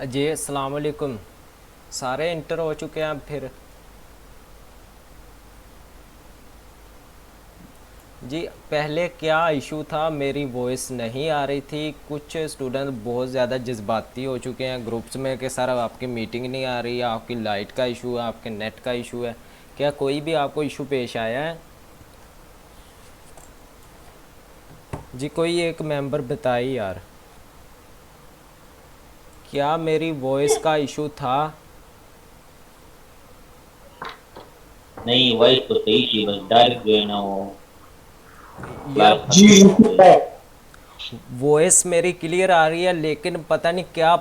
जी अस्सलाम वालेकुम। सारे इंटर हो चुके हैं अब फिर। जी पहले क्या इशू था, मेरी वॉइस नहीं आ रही थी। कुछ स्टूडेंट बहुत ज़्यादा जज्बाती हो चुके हैं ग्रुप्स में कि सर अब आपकी मीटिंग नहीं आ रही है, आपकी लाइट का इशू है, आपके नेट का इशू है। क्या कोई भी आपको इशू पेश आया है? जी कोई एक मेंबर बताइए यार, क्या मेरी वॉइस का इशू था? नहीं, वॉइस तो सही थी, बस डायरेक्ट जो है ना वो यार क्लास खत्म हो गई। वॉइस मेरी क्लियर आ रही है, लेकिन पता नहीं क्या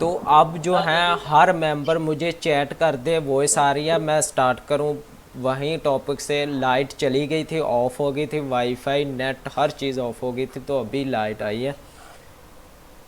तो अब जो है हर मेंबर मुझे चैट कर दे वॉइस आ रही है, मैं स्टार्ट करूं वहीं टॉपिक से। लाइट चली गई थी, ऑफ हो गई थी, wifi net her cheese of हो गई थी, तो अभी लाइट आई है।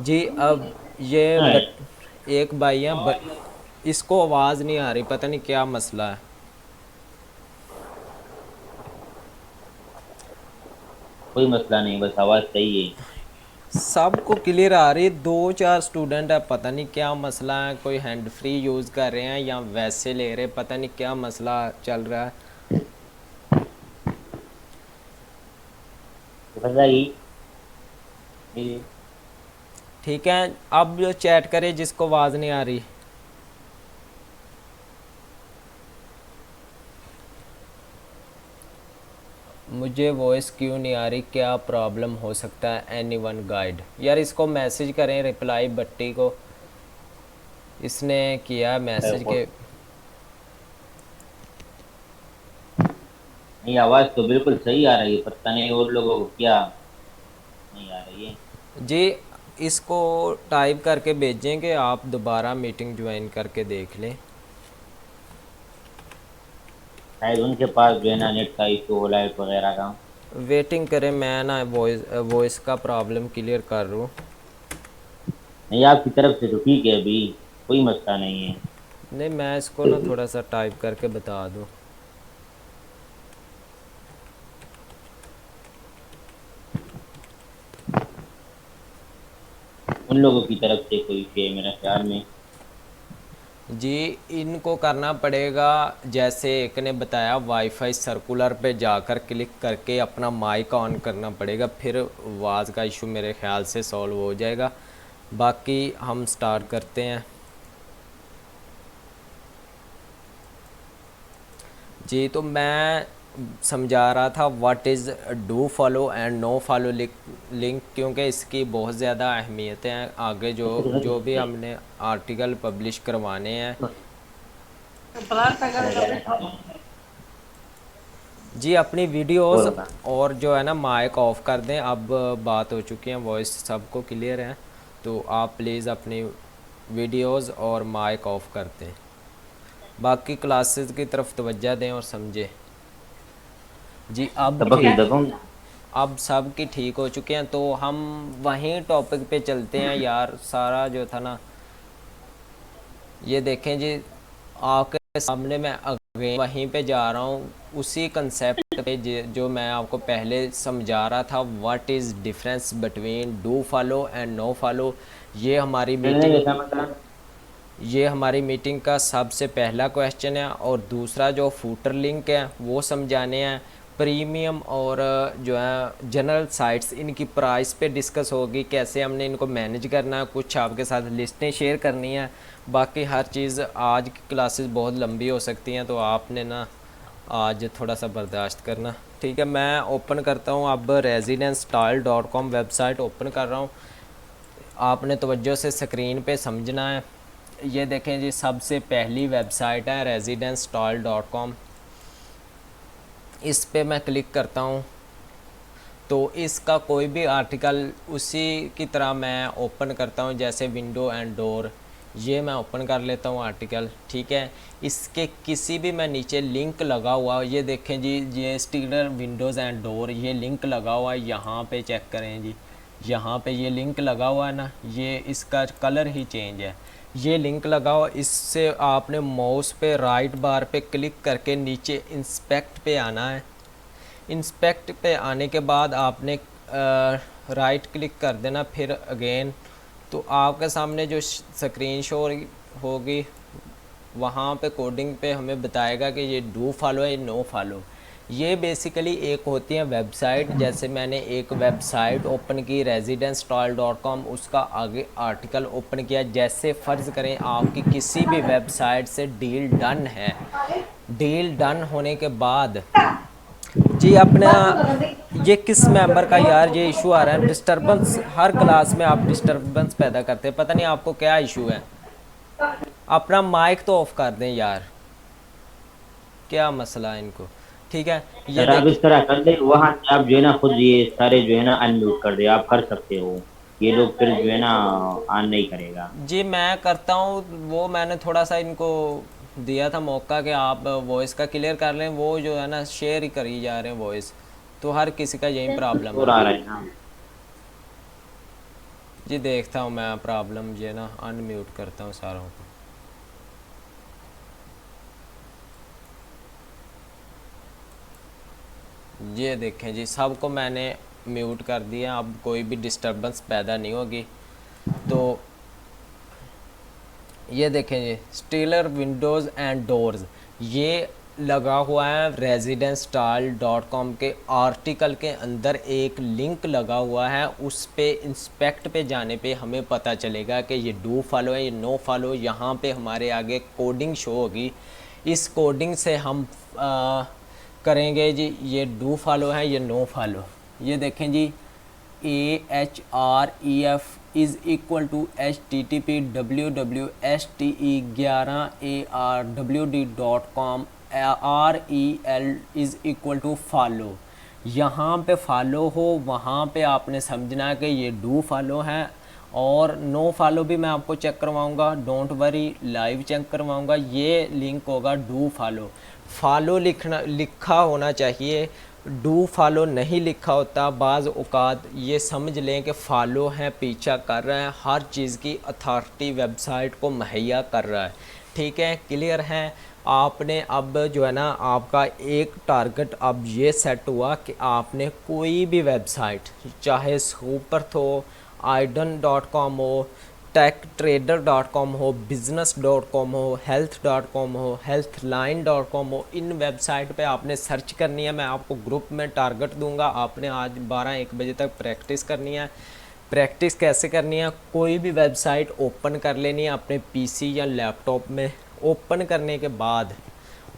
जी अब ये हाँ, एक भाई हैं इसको आवाज़ नहीं आ रही, पता नहीं क्या मसला है। कोई मसला नहीं, बस आवाज सही है. सबको क्लियर आ रही है, दो चार स्टूडेंट है, पता नहीं क्या मसला है। कोई हैंड फ्री यूज़ कर रहे हैं या वैसे ले रहे, पता नहीं क्या मसला चल रहा है। बताइए. ये ठीक है, अब जो चैट करे जिसको आवाज़ नहीं आ रही। मुझे वॉइस क्यों नहीं आ रही, क्या प्रॉब्लम हो सकता है, एनी वन गाइड। यार इसको मैसेज करें, रिप्लाई बट्टी को। इसने किया मैसेज के। नहीं, आवाज तो बिल्कुल सही आ रही है, पता नहीं और लोगों को क्या नहीं आ रही है. जी इसको टाइप करके भेजेंगे, आप दोबारा मीटिंग ज्वाइन करके देख लें। शायद उनके पास जो है ना नेट का इशू हो, लाइट वगैरह का. वेटिंग करें, मैं ना वॉइस वॉइस का प्रॉब्लम क्लियर कर रहा हूँ। नहीं, आपकी तरफ से तो ठीक है, अभी कोई मसला नहीं है. नहीं मैं इसको ना थोड़ा सा टाइप करके बता दूँ। उन लोगों की तरफ से कोई इशू है मेरे ख्याल में. जी इनको करना पड़ेगा, जैसे एक ने बताया वाईफाई सर्कुलर पे जाकर क्लिक करके अपना माइक ऑन करना पड़ेगा, फिर आवाज़ का इशू मेरे ख्याल से सॉल्व हो जाएगा। बाकी हम स्टार्ट करते हैं। जी तो मैं समझा रहा था what is do follow and no follow link, क्योंकि इसकी बहुत ज़्यादा अहमियत है आगे जो जो भी हमने आर्टिकल पब्लिश करवाने हैं। जी अपनी वीडियोस और बता. और जो है ना माइक ऑफ कर दें। अब बात हो चुकी है, वॉइस सबको क्लियर है, तो आप प्लीज़ अपनी वीडियोस और माइक ऑफ कर दें। बाकी क्लासेस की तरफ तवज्जो दें और समझें। जी अब सबक ठीक, देखो. अब सब की ठीक हो चुके हैं, तो हम वहीं टॉपिक पे चलते हैं यार। सारा जो था ना, ये देखें जी, आपके सामने मैं अगेन वहीं पे जा रहा हूँ, उसी कंसेप्ट पे जो मैं आपको पहले समझा रहा था। What is difference between do follow and no follow. ये हमारी मैंने मीटिंग देखा मतलब. ये हमारी मीटिंग का सबसे पहला क्वेश्चन है। और दूसरा जो फूटर लिंक है वो समझाने हैं। प्रीमियम और जो है जनरल साइट्स, इनकी प्राइस पे डिस्कस होगी, कैसे हमने इनको मैनेज करना है, कुछ आपके साथ लिस्टें शेयर करनी है। बाकी हर चीज़, आज की क्लासेस बहुत लंबी हो सकती हैं, तो आपने ना आज थोड़ा सा बर्दाश्त करना। ठीक है, मैं ओपन करता हूँ अब residence.style.com वेबसाइट ओपन कर रहा हूँ। आपने तवज्जो से स्क्रीन पे समझना है। ये देखें जी, सबसे पहली वेबसाइट है residence.style.com। इस पे मैं क्लिक करता हूँ तो इसका कोई भी आर्टिकल उसी की तरह मैं ओपन करता हूँ, जैसे विंडो एंड डोर। ये मैं ओपन कर लेता हूँ आर्टिकल। ठीक है, इसके किसी भी मैं नीचे लिंक लगा हुआ, ये देखें जी, ये स्टीलर विंडोज़ एंड डोर, ये लिंक लगा हुआ है, यहाँ पे चेक करें जी। यहाँ पे ये लिंक लगा हुआ है ना, ये इसका कलर ही चेंज है। ये लिंक लगाओ, इससे आपने माउस पे राइट बार पे क्लिक करके नीचे इंस्पेक्ट पे आना है। इंस्पेक्ट पे आने के बाद आपने राइट क्लिक कर देना, फिर अगेन, तो आपके सामने जो स्क्रीन शो होगी वहाँ पे कोडिंग पे हमें बताएगा कि ये डू फॉलो है, ये नो फॉलो। ये बेसिकली एक होती है वेबसाइट, जैसे मैंने एक वेबसाइट ओपन की residence.com, उसका आगे आर्टिकल ओपन किया। जैसे फ़र्ज़ करें आपकी किसी भी वेबसाइट से डील डन है, डील डन होने के बाद जी अपना, ये किस मेंबर का यार ये इशू आ रहा है, डिस्टरबेंस, हर क्लास में आप डिस्टरबेंस पैदा करते हैं, पता नहीं आपको क्या इशू है। अपना माइक तो ऑफ कर दें यार, क्या मसला है इनको। ठीक है, ये सर आप देखिए इस तरह कर दे, वहां से आप जो है ना खुद ये सारे जो है ना अनम्यूट कर दे, आप कर सकते हो। ये लोग फिर जो है ना ऑन नहीं करेगा। जी, मैं करता हूँ वो, मैंने थोड़ा सा इनको दिया था मौका कि आप वॉइस का क्लियर कर लें, वो जो है ना शेयर ही करी जा रहे हैं वॉइस, तो हर किसी का यही प्रॉब्लम और है। आ रहा है ना। जी देखता हूँ मैं प्रॉब्लम, ये ना अनम्यूट करता हूँ सारों को। ये देखें जी, सबको मैंने म्यूट कर दिया, अब कोई भी डिस्टरबेंस पैदा नहीं होगी। तो ये देखें जी, स्टीलर विंडोज़ एंड डोर्स, ये लगा हुआ है residence.com के आर्टिकल के अंदर एक लिंक लगा हुआ है, उस पे इंस्पेक्ट पे जाने पे हमें पता चलेगा कि ये डू फॉलो है, ये नो फॉलो। यहाँ पे हमारे आगे कोडिंग शो होगी, इस कोडिंग से हम करेंगे जी, ये डू फॉलो है, ये नो फॉलो। ये देखें जी, AHREF is equal to http://11ARWD.com, REL is equal to follow. यहाँ पे फॉलो हो, वहाँ पे आपने समझना कि ये डू फॉलो है, और नो फॉलो भी मैं आपको चेक करवाऊँगा, डोंट वरी, लाइव चेक करवाऊँगा। ये लिंक होगा डू फॉलो, फॉलो लिखा होना चाहिए, डू फॉलो नहीं लिखा होता। बाज़ औक़ात ये समझ लें कि फ़ॉलो है, पीछा कर रहा है, हर चीज़ की अथॉरिटी वेबसाइट को मुहैया कर रहा है। ठीक है, क्लियर है। आपने अब जो है ना, आपका एक टारगेट अब ये सेट हुआ कि आपने कोई भी वेबसाइट, चाहे सुपरथ हो, आइडन.com हो, टेकट्रेडर.com हो, बिजनेस.com हो, health.com हो, healthline.com हो, इन वेबसाइट पे आपने सर्च करनी है। मैं आपको ग्रुप में टारगेट दूंगा, आपने आज 12-1 बजे तक प्रैक्टिस करनी है। प्रैक्टिस कैसे करनी है, कोई भी वेबसाइट ओपन कर लेनी है अपने पीसी या लैपटॉप में। ओपन करने के बाद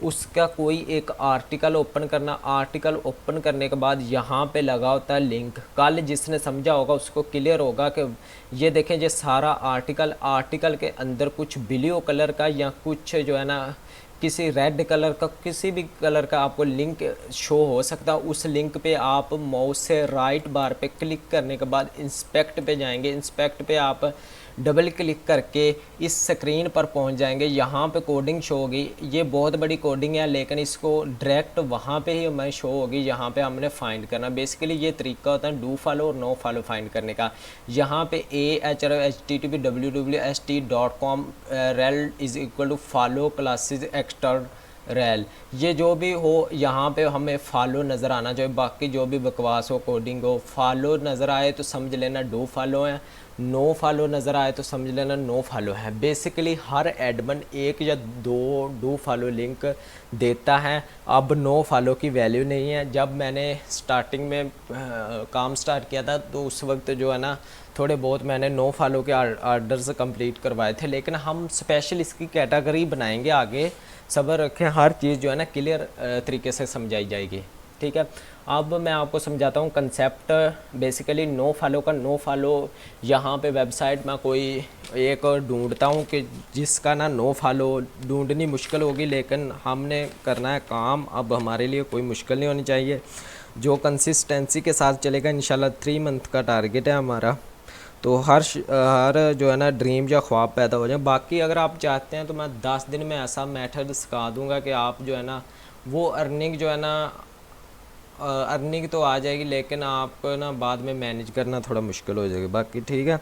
उसका कोई एक आर्टिकल ओपन करना, आर्टिकल ओपन करने के बाद यहाँ पे लगा होता है लिंक। कल जिसने समझा होगा उसको क्लियर होगा कि ये देखें, ये सारा आर्टिकल, आर्टिकल के अंदर कुछ ब्लू कलर का या कुछ जो है ना किसी रेड कलर का, किसी भी कलर का आपको लिंक शो हो सकता है। उस लिंक पे आप माउस से राइट बार पे क्लिक करने के बाद इंस्पेक्ट पे जाएंगे, इंस्पेक्ट पे आप डबल क्लिक करके इस स्क्रीन पर पहुंच जाएंगे। यहाँ पे कोडिंग शो होगी, ये बहुत बड़ी कोडिंग है, लेकिन इसको डायरेक्ट वहाँ पे ही हमें शो होगी, यहाँ पे हमने फाइंड करना। बेसिकली ये तरीका होता है डू फॉलो और नो फॉलो फाइंड करने का। यहाँ पे http://wwst.com rel is equal to follow classes एक्सटर रैल, ये जो भी हो यहाँ पे हमें फॉलो नज़र आना चाहिए। बाकी जो भी बकवास हो, कोडिंग हो, फॉलो नज़र आए तो समझ लेना डू फॉलो है, नो फॉलो नज़र आए तो समझ लेना नो फॉलो है। बेसिकली हर एडमिन एक या दो डू फॉलो लिंक देता है। अब नो फॉलो की वैल्यू नहीं है। जब मैंने स्टार्टिंग में काम स्टार्ट किया था तो उस वक्त जो है ना थोड़े बहुत मैंने नो फॉलो के आर्डर्स कंप्लीट करवाए थे, लेकिन हम स्पेशल इसकी कैटेगरी बनाएंगे आगे, सब्र रखें, हर चीज़ जो है ना क्लियर तरीके से समझाई जाएगी। ठीक है, अब मैं आपको समझाता हूँ कंसेप्ट बेसिकली नो फॉलो का। नो फॉलो यहाँ पे वेबसाइट में कोई एक ढूंढता हूँ कि जिसका ना नो फॉलो, ढूंढनी मुश्किल होगी लेकिन हमने करना है काम, अब हमारे लिए कोई मुश्किल नहीं होनी चाहिए, जो कंसिस्टेंसी के साथ चलेगा। इंशाल्लाह 3 मंथ का टारगेट है हमारा, तो हर जो है ना ड्रीम या ख्वाब पैदा हो जाए। बाकी अगर आप चाहते हैं तो मैं 10 दिन में ऐसा मेथड सिखा दूंगा कि आप जो है ना वो अर्निंग जो है ना अर्निंग तो आ जाएगी, लेकिन आपको ना बाद में मैनेज करना थोड़ा मुश्किल हो जाएगा। बाकी ठीक है,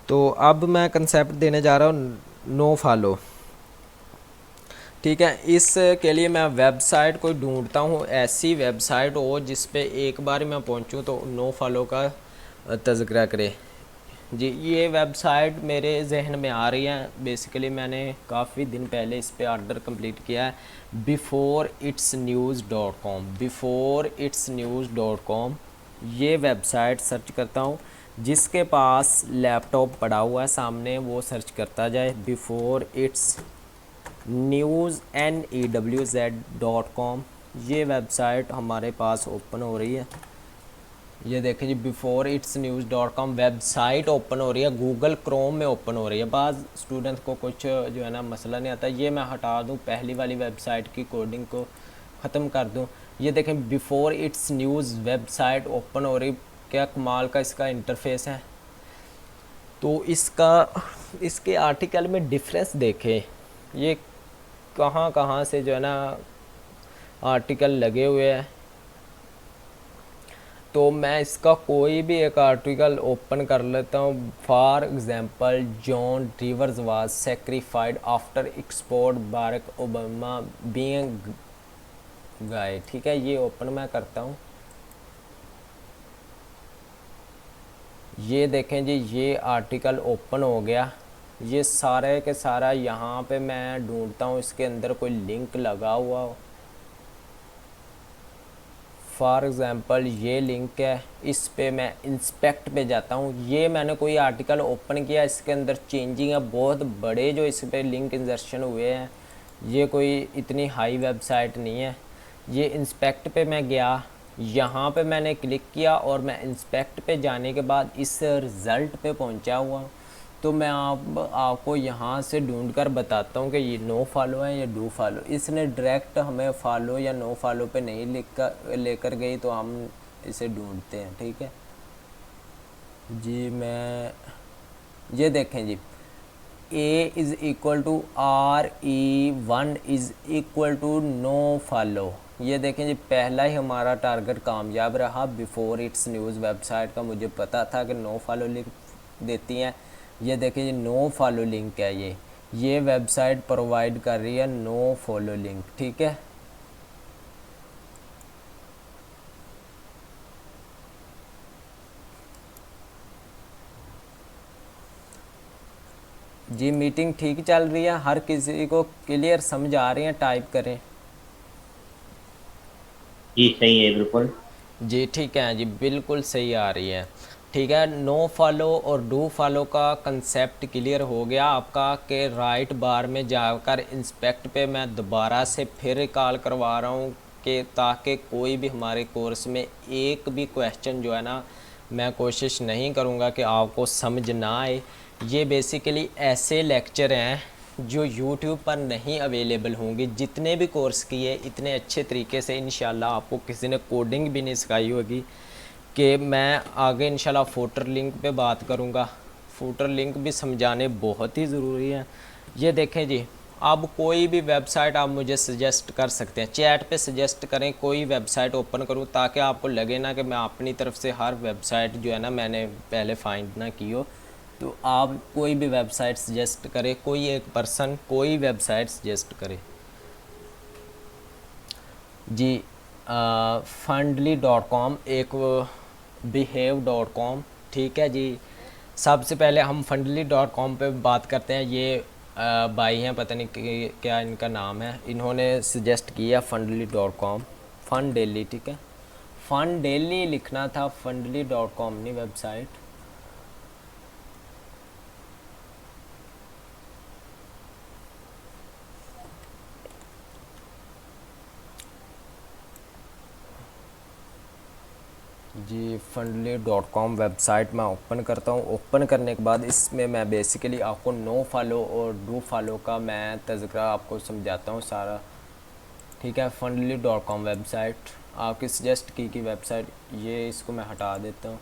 तो अब मैं कंसेप्ट देने जा रहा हूँ नो फॉलो। ठीक है, इसके लिए मैं वेबसाइट को ढूंढता हूँ, ऐसी वेबसाइट हो जिस पे एक बार मैं पहुँचूँ तो नो फॉलो का तज़किरा करे। जी, ये वेबसाइट मेरे जहन में आ रही है। बेसिकली मैंने काफ़ी दिन पहले इस पे ऑर्डर कंप्लीट किया है, beforeitsnews.com। beforeitsnews.com ये वेबसाइट सर्च करता हूँ, जिसके पास लैपटॉप पड़ा हुआ है सामने वो सर्च करता जाए beforeitsnews.com। ये वेबसाइट हमारे पास ओपन हो रही है। ये देखें जी, beforeitsnews.com वेबसाइट ओपन हो रही है, गूगल क्रोम में ओपन हो रही है। बाज़ स्टूडेंट्स को कुछ जो है ना मसला नहीं आता, ये मैं हटा दूँ, पहली वाली वेबसाइट की कोडिंग को ख़त्म कर दूँ। ये देखें, before it's news website open हो रही, क्या कमाल का इसका इंटरफेस है। तो इसके आर्टिकल में डिफरेंस देखें, ये कहाँ कहाँ से जो है ना आर्टिकल लगे हुए हैं। तो मैं इसका कोई भी एक आर्टिकल ओपन कर लेता हूँ। For example, John reverse was सेक्रीफाइड after export Barak Obama being गाय। ठीक है, ये ओपन मैं करता हूँ। ये देखें जी, ये आर्टिकल ओपन हो गया। ये सारे के सारा यहाँ पे मैं ढूंढता हूँ इसके अंदर कोई लिंक लगा हुआ हो। फॉर एग्ज़ाम्पल ये लिंक है, इस पे मैं इंस्पेक्ट पे जाता हूँ। ये मैंने कोई आर्टिकल ओपन किया, इसके अंदर चेंजिंग है बहुत बड़े जो इस पे लिंक इंजर्शन हुए हैं। ये कोई इतनी हाई वेबसाइट नहीं है। ये इंस्पेक्ट पे मैं गया, यहाँ पे मैंने क्लिक किया और मैं इंस्पेक्ट पे जाने के बाद इस रिज़ल्ट पे पहुँचा हुआ। तो मैं आपको यहाँ से ढूंढ कर बताता हूँ कि ये नो फॉलो है या डू फॉलो। इसने डायरेक्ट हमें फॉलो या नो फॉलो पे नहीं लेकर गई, तो हम इसे ढूंढते हैं। ठीक है जी, मैं ये देखें जी, A is equal to RE1 is equal to no follow. ये देखें जी, पहला ही हमारा टारगेट कामयाब रहा। बिफोर इट्स न्यूज़ वेबसाइट का मुझे पता था कि नो फॉलो लिंक देती हैं। ये देखें जी, नो फॉलो लिंक है। ये वेबसाइट प्रोवाइड कर रही है नो फॉलो लिंक। ठीक है जी, मीटिंग ठीक चल रही है, हर किसी को क्लियर समझ आ रही है, टाइप करें। जी सही है बिल्कुल। जी ठीक है जी, बिल्कुल सही आ रही है। ठीक है, नो फॉलो और डू फॉलो का कंसेप्ट क्लियर हो गया आपका कि राइट बार में जाकर इंस्पेक्ट पे मैं दोबारा से फिर कॉल करवा रहा हूँ कि ताकि कोई भी हमारे कोर्स में एक भी क्वेश्चन जो है ना, मैं कोशिश नहीं करूँगा कि आपको समझ ना आए। ये बेसिकली ऐसे लेक्चर हैं जो YouTube पर नहीं अवेलेबल होंगे। जितने भी कोर्स किए इतने अच्छे तरीके से इंशाल्लाह आपको किसी ने कोडिंग भी नहीं सिखाई होगी। कि मैं आगे इंशाल्लाह फुटर लिंक पे बात करूँगा। फुटर लिंक भी समझाने बहुत ही ज़रूरी है। ये देखें जी, अब कोई भी वेबसाइट आप मुझे सजेस्ट कर सकते हैं, चैट पे सजेस्ट करें, कोई वेबसाइट ओपन करूं ताकि आपको लगे ना कि मैं अपनी तरफ से हर वेबसाइट जो है ना मैंने पहले फाइंड ना की हो। तो आप कोई भी वेबसाइट सजेस्ट करें, कोई एक पर्सन कोई वेबसाइट सजेस्ट करे जी। फंडली.com, एक behave.com। ठीक है जी, सबसे पहले हम फंडली.com पे बात करते हैं। ये भाई हैं, पता नहीं क्या इनका नाम है, इन्होंने सजेस्ट किया फंडली.com, फन डेली। ठीक है, फन डेली लिखना था, फंडली.com नहीं वेबसाइट। जी, फंडली.com वेबसाइट मैं ओपन करता हूँ। ओपन करने के बाद इसमें मैं बेसिकली आपको नो फॉलो और डू फॉलो का मैं तज़किरा आपको समझाता हूँ सारा। ठीक है, फंडली.com वेबसाइट आपकी सजेस्ट की वेबसाइट, ये इसको मैं हटा देता हूँ।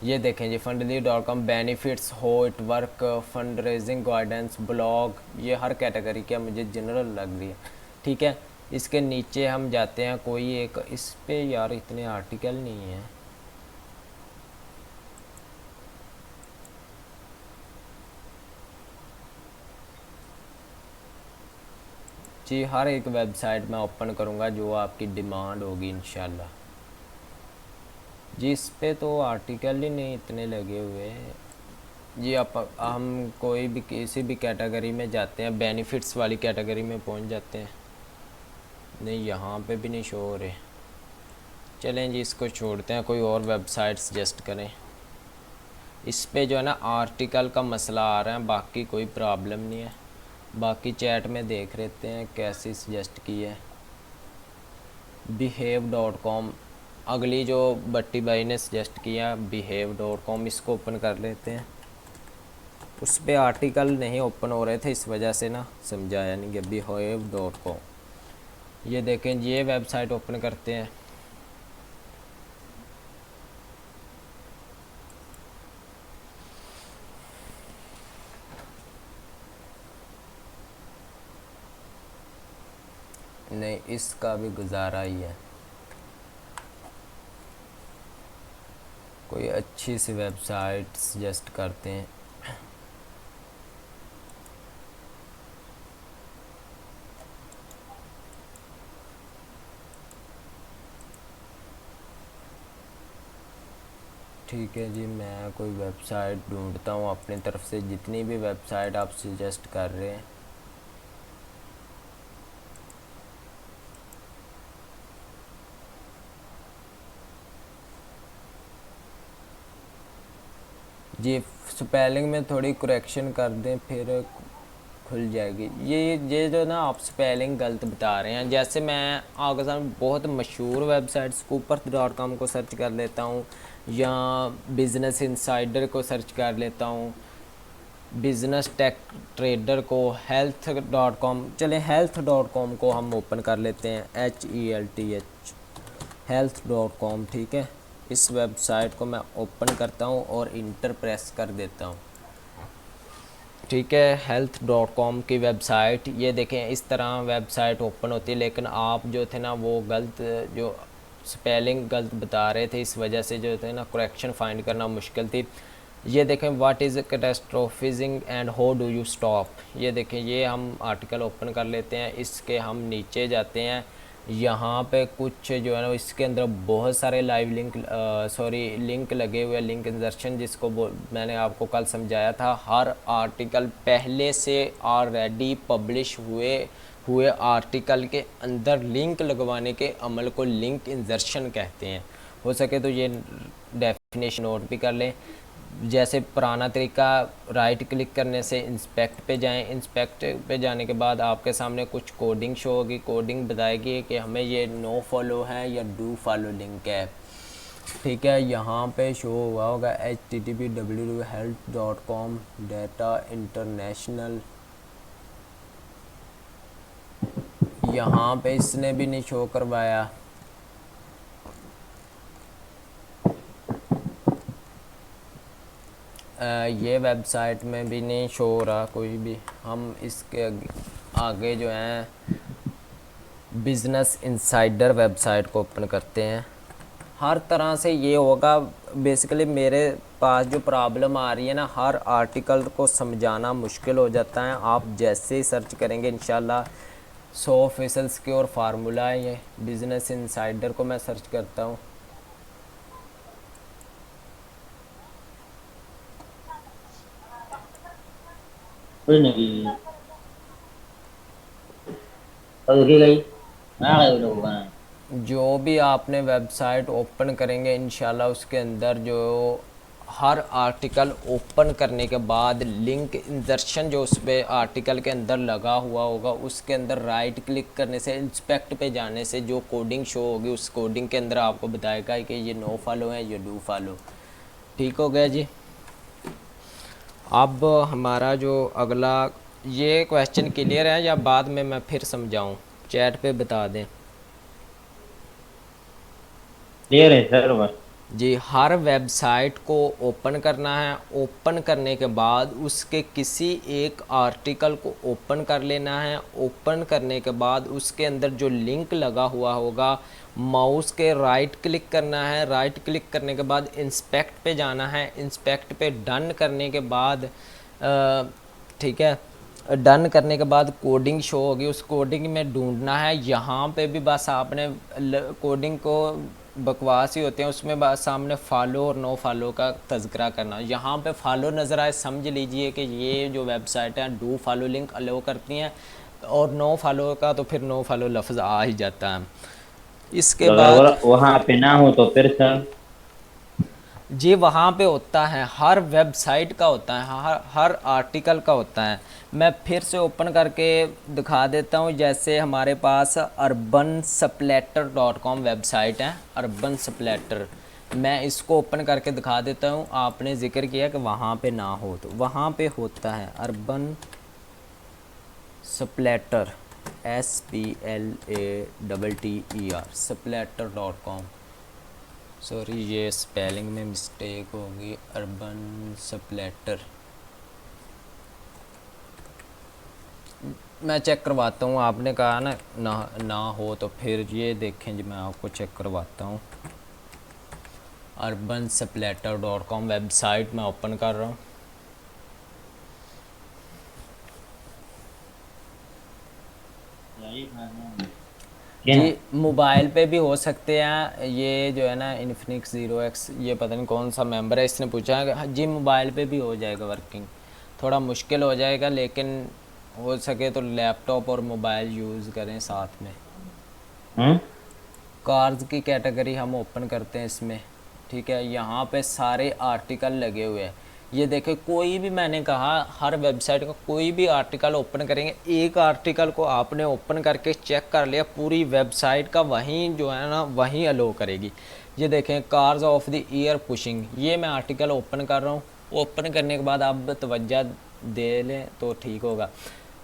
ये देखें जी, फंडली.com बेनिफिट्स, हो it work, fund raising guidance, blog, ये हर कैटेगरी का मुझे जनरल लग रही है। ठीक है, इसके नीचे हम जाते हैं, कोई एक इस पे यार इतने आर्टिकल नहीं है। जी हर एक वेबसाइट मैं ओपन करूँगा जो आपकी डिमांड होगी इंशाल्लाह। जी इस पे तो आर्टिकल ही नहीं इतने लगे हुए हैं। जी आप हम कोई भी किसी भी कैटेगरी में जाते हैं, बेनिफिट्स वाली कैटेगरी में पहुंच जाते हैं। नहीं यहाँ पे भी नहीं शो हो रहे। चलें जी इसको छोड़ते हैं, कोई और वेबसाइट सजेस्ट करें। इस पे जो है ना आर्टिकल का मसला आ रहा है, बाकी कोई प्रॉब्लम नहीं है। बाकी चैट में देख लेते हैं कैसी सजेस्ट की है। behave.com, अगली जो बट्टी भाई ने सजेस्ट किया behave.com, इसको ओपन कर लेते हैं। उस पर आर्टिकल नहीं ओपन हो रहे थे, इस वजह से ना समझाया नहीं कि behave.com। ये देखें ये वेबसाइट ओपन करते हैं। नहीं इसका भी गुजारा ही है, कोई अच्छी सी वेबसाइट सजेस्ट करते हैं। ठीक है जी, मैं कोई वेबसाइट ढूंढता हूँ अपनी तरफ से, जितनी भी वेबसाइट आप सजेस्ट कर रहे हैं। जी स्पेलिंग में थोड़ी करेक्शन कर दें फिर खुल जाएगी। ये जो ना आप स्पेलिंग गलत बता रहे हैं। जैसे मैं आपके सामने बहुत मशहूर वेबसाइट स्कूपर.com को सर्च कर लेता हूँ, या बिज़नेस इंसाइडर को सर्च कर लेता हूँ, बिज़नेस टेक ट्रेडर को, health.com, चले health.com को हम ओपन कर लेते हैं, HELTH, health.com। ठीक है, इस वेबसाइट को मैं ओपन करता हूँ और इंटर प्रेस कर देता हूँ। ठीक है, health.com की वेबसाइट, ये देखें इस तरह वेबसाइट ओपन होती है। लेकिन आप जो थे ना वो गलत, जो स्पेलिंग गलत बता रहे थे, इस वजह से जो थे ना करेक्शन फाइंड करना मुश्किल थी। ये देखें what is catastrophizing and how do you stop. ये देखें ये हम आर्टिकल ओपन कर लेते हैं, इसके हम नीचे जाते हैं। यहाँ पे कुछ जो है ना इसके अंदर बहुत सारे लाइव लिंक लिंक लगे हुए, लिंक इंजर्शन, जिसको मैंने आपको कल समझाया था। हर आर्टिकल पहले से ऑलरेडी पब्लिश हुए आर्टिकल के अंदर लिंक लगवाने के अमल को लिंक इंजर्शन कहते हैं। हो सके तो ये डेफिनेशन नोट भी कर लें। जैसे पुराना तरीका, राइट क्लिक करने से इंस्पेक्ट पे जाएं, इंस्पेक्ट पे जाने के बाद आपके सामने कुछ कोडिंग शो होगी। कोडिंग बताएगी कि हमें ये नो फॉलो है या डू फॉलो लिंक है। ठीक है, यहाँ पे शो हुआ होगा http://health.com डाटा इंटरनेशनल। यहाँ पे इसने भी नहीं शो करवाया। ये वेबसाइट में भी नहीं शो हो रहा कोई भी। हम इसके आगे जो है बिज़नेस इंसाइडर वेबसाइट को ओपन करते हैं। हर तरह से ये होगा। बेसिकली मेरे पास जो प्रॉब्लम आ रही है ना, हर आर्टिकल को समझाना मुश्किल हो जाता है। आप जैसे ही सर्च करेंगे इंशाल्लाह 100% सिक्योर फार्मूला है। ये बिज़नेस इंसाइडर को मैं सर्च करता हूँ। कुछ नहीं तो रुकेगा ही। आ गए वो लोग वहाँ। जो भी आपने वेबसाइट ओपन करेंगे इंशाल्लाह उसके अंदर जो हर आर्टिकल ओपन करने के बाद लिंक इंजर्शन जो उस पर आर्टिकल के अंदर लगा हुआ होगा, उसके अंदर राइट क्लिक करने से, इंस्पेक्ट पे जाने से जो कोडिंग शो होगी उस कोडिंग के अंदर आपको बताएगा कि ये नो फॉलो है, ये डू फॉलो। ठीक हो गया जी। अब हमारा जो अगला, ये क्वेश्चन क्लियर है या बाद में मैं फिर समझाऊं? चैट पे बता दें। क्लियर है सर बस। जी हर वेबसाइट को ओपन करना है। ओपन करने के बाद उसके किसी एक आर्टिकल को ओपन कर लेना है। ओपन करने के बाद उसके अंदर जो लिंक लगा हुआ होगा, माउस के राइट क्लिक करना है। राइट क्लिक करने के बाद इंस्पेक्ट पे जाना है। इंस्पेक्ट पे डन करने के बाद ठीक है, डन करने के बाद कोडिंग शो होगी, उस कोडिंग में ढूंढना है। यहाँ पे भी बस आपने कोडिंग को बकवास ही होते हैं, उसमें बस सामने फॉलो और नो फॉलो का तज़किरा करना। यहाँ पे फॉलो नज़र आए समझ लीजिए कि ये जो वेबसाइट है डू फॉलो लिंक अलो करती हैं, और नो फॉलो का तो फिर नो फॉलो लफ्ज़ आ ही जाता है। इसके तो अगर बाद वहाँ पे ना हो तो फिर सर? जी वहाँ पे होता है, हर वेबसाइट का होता है, हर आर्टिकल का होता है। मैं फिर से ओपन करके दिखा देता हूँ। जैसे हमारे पास urbansplatter.com वेबसाइट है, अर्बन स्प्लैटर। मैं इसको ओपन करके दिखा देता हूँ। आपने जिक्र किया कि वहाँ पे ना हो, तो वहाँ पे होता है अर्बन स्प्लैटर, SPLATTER स्प्लैटर.com। सॉरी ये स्पेलिंग में मिस्टेक होगी, अर्बन स्प्लैटर। मैं चेक करवाता हूँ, आपने कहा ना हो तो फिर ये देखें जी, मैं आपको चेक करवाता हूँ। urbansplatter.com वेबसाइट मैं ओपन कर रहा हूँ। जी मोबाइल पे भी हो सकते हैं, ये जो है ना इन्फिनिक्स 0X, ये पता नहीं कौन सा मेंबर है, इसने पूछा है हाँ जी मोबाइल पे भी हो जाएगा वर्किंग। थोड़ा मुश्किल हो जाएगा, लेकिन हो सके तो लैपटॉप और मोबाइल यूज़ करें साथ में। हम्म। कार्स की कैटेगरी हम ओपन करते हैं इसमें, ठीक है। यहाँ पे सारे आर्टिकल लगे हुए हैं। ये देखें, कोई भी, मैंने कहा हर वेबसाइट का कोई भी आर्टिकल ओपन करेंगे, एक आर्टिकल को आपने ओपन करके चेक कर लिया, पूरी वेबसाइट का वहीं जो है ना वहीं अलो करेगी। ये देखें, cars of the year pushing, ये मैं आर्टिकल ओपन कर रहा हूँ। ओपन करने के बाद आप तवज्जो दे लें तो ठीक होगा,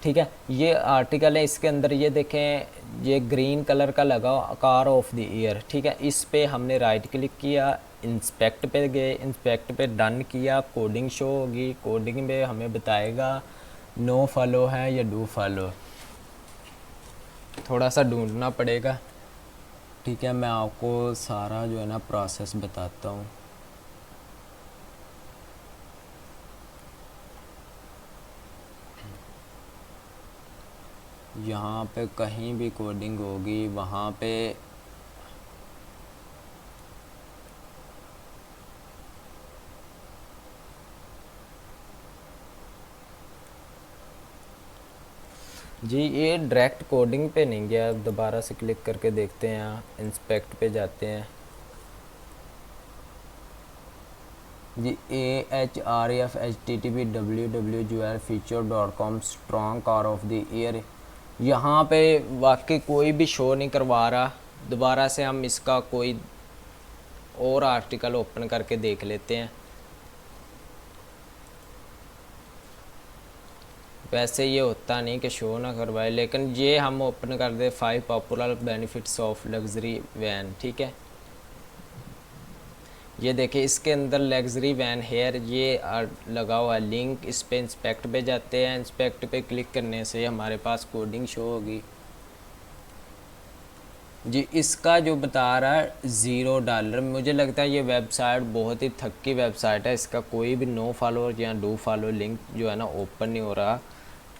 ठीक है। ये आर्टिकल है, इसके अंदर ये देखें, ये ग्रीन कलर का लगा कार ऑफ द ईयर, ठीक है। इस पे हमने राइट क्लिक किया, इंस्पेक्ट पे गए, इंस्पेक्ट पे डन किया, कोडिंग शो होगी, कोडिंग में हमें बताएगा नो फॉलो है या डू फॉलो। थोड़ा सा ढूंढना पड़ेगा, ठीक है। मैं आपको सारा जो है ना प्रोसेस बताता हूँ। यहाँ पे कहीं भी कोडिंग होगी वहाँ पे जी, ये डायरेक्ट कोडिंग पे नहीं गया, दोबारा से क्लिक करके देखते हैं, इंस्पेक्ट पे जाते हैं जी। AHREF HTTP www.feature.com strong car of the year, यहाँ पे वाकई कोई भी शो नहीं करवा रहा। दोबारा से हम इसका कोई और आर्टिकल ओपन करके देख लेते हैं। वैसे ये होता नहीं कि शो ना करवाए, लेकिन ये हम ओपन कर दे 5 popular benefits of luxury van, ठीक है। ये देखिए, इसके अंदर लग्जरी वैन हेयर ये लगा हुआ है लिंक, इस पे इंस्पेक्ट पे जाते हैं। इंस्पेक्ट पे क्लिक करने से हमारे पास कोडिंग शो होगी जी। इसका जो बता रहा है $0, मुझे लगता है ये वेबसाइट बहुत ही थक्की वेबसाइट है, इसका कोई भी नो फॉलो या डू फॉलो लिंक जो है ना ओपन नहीं हो रहा।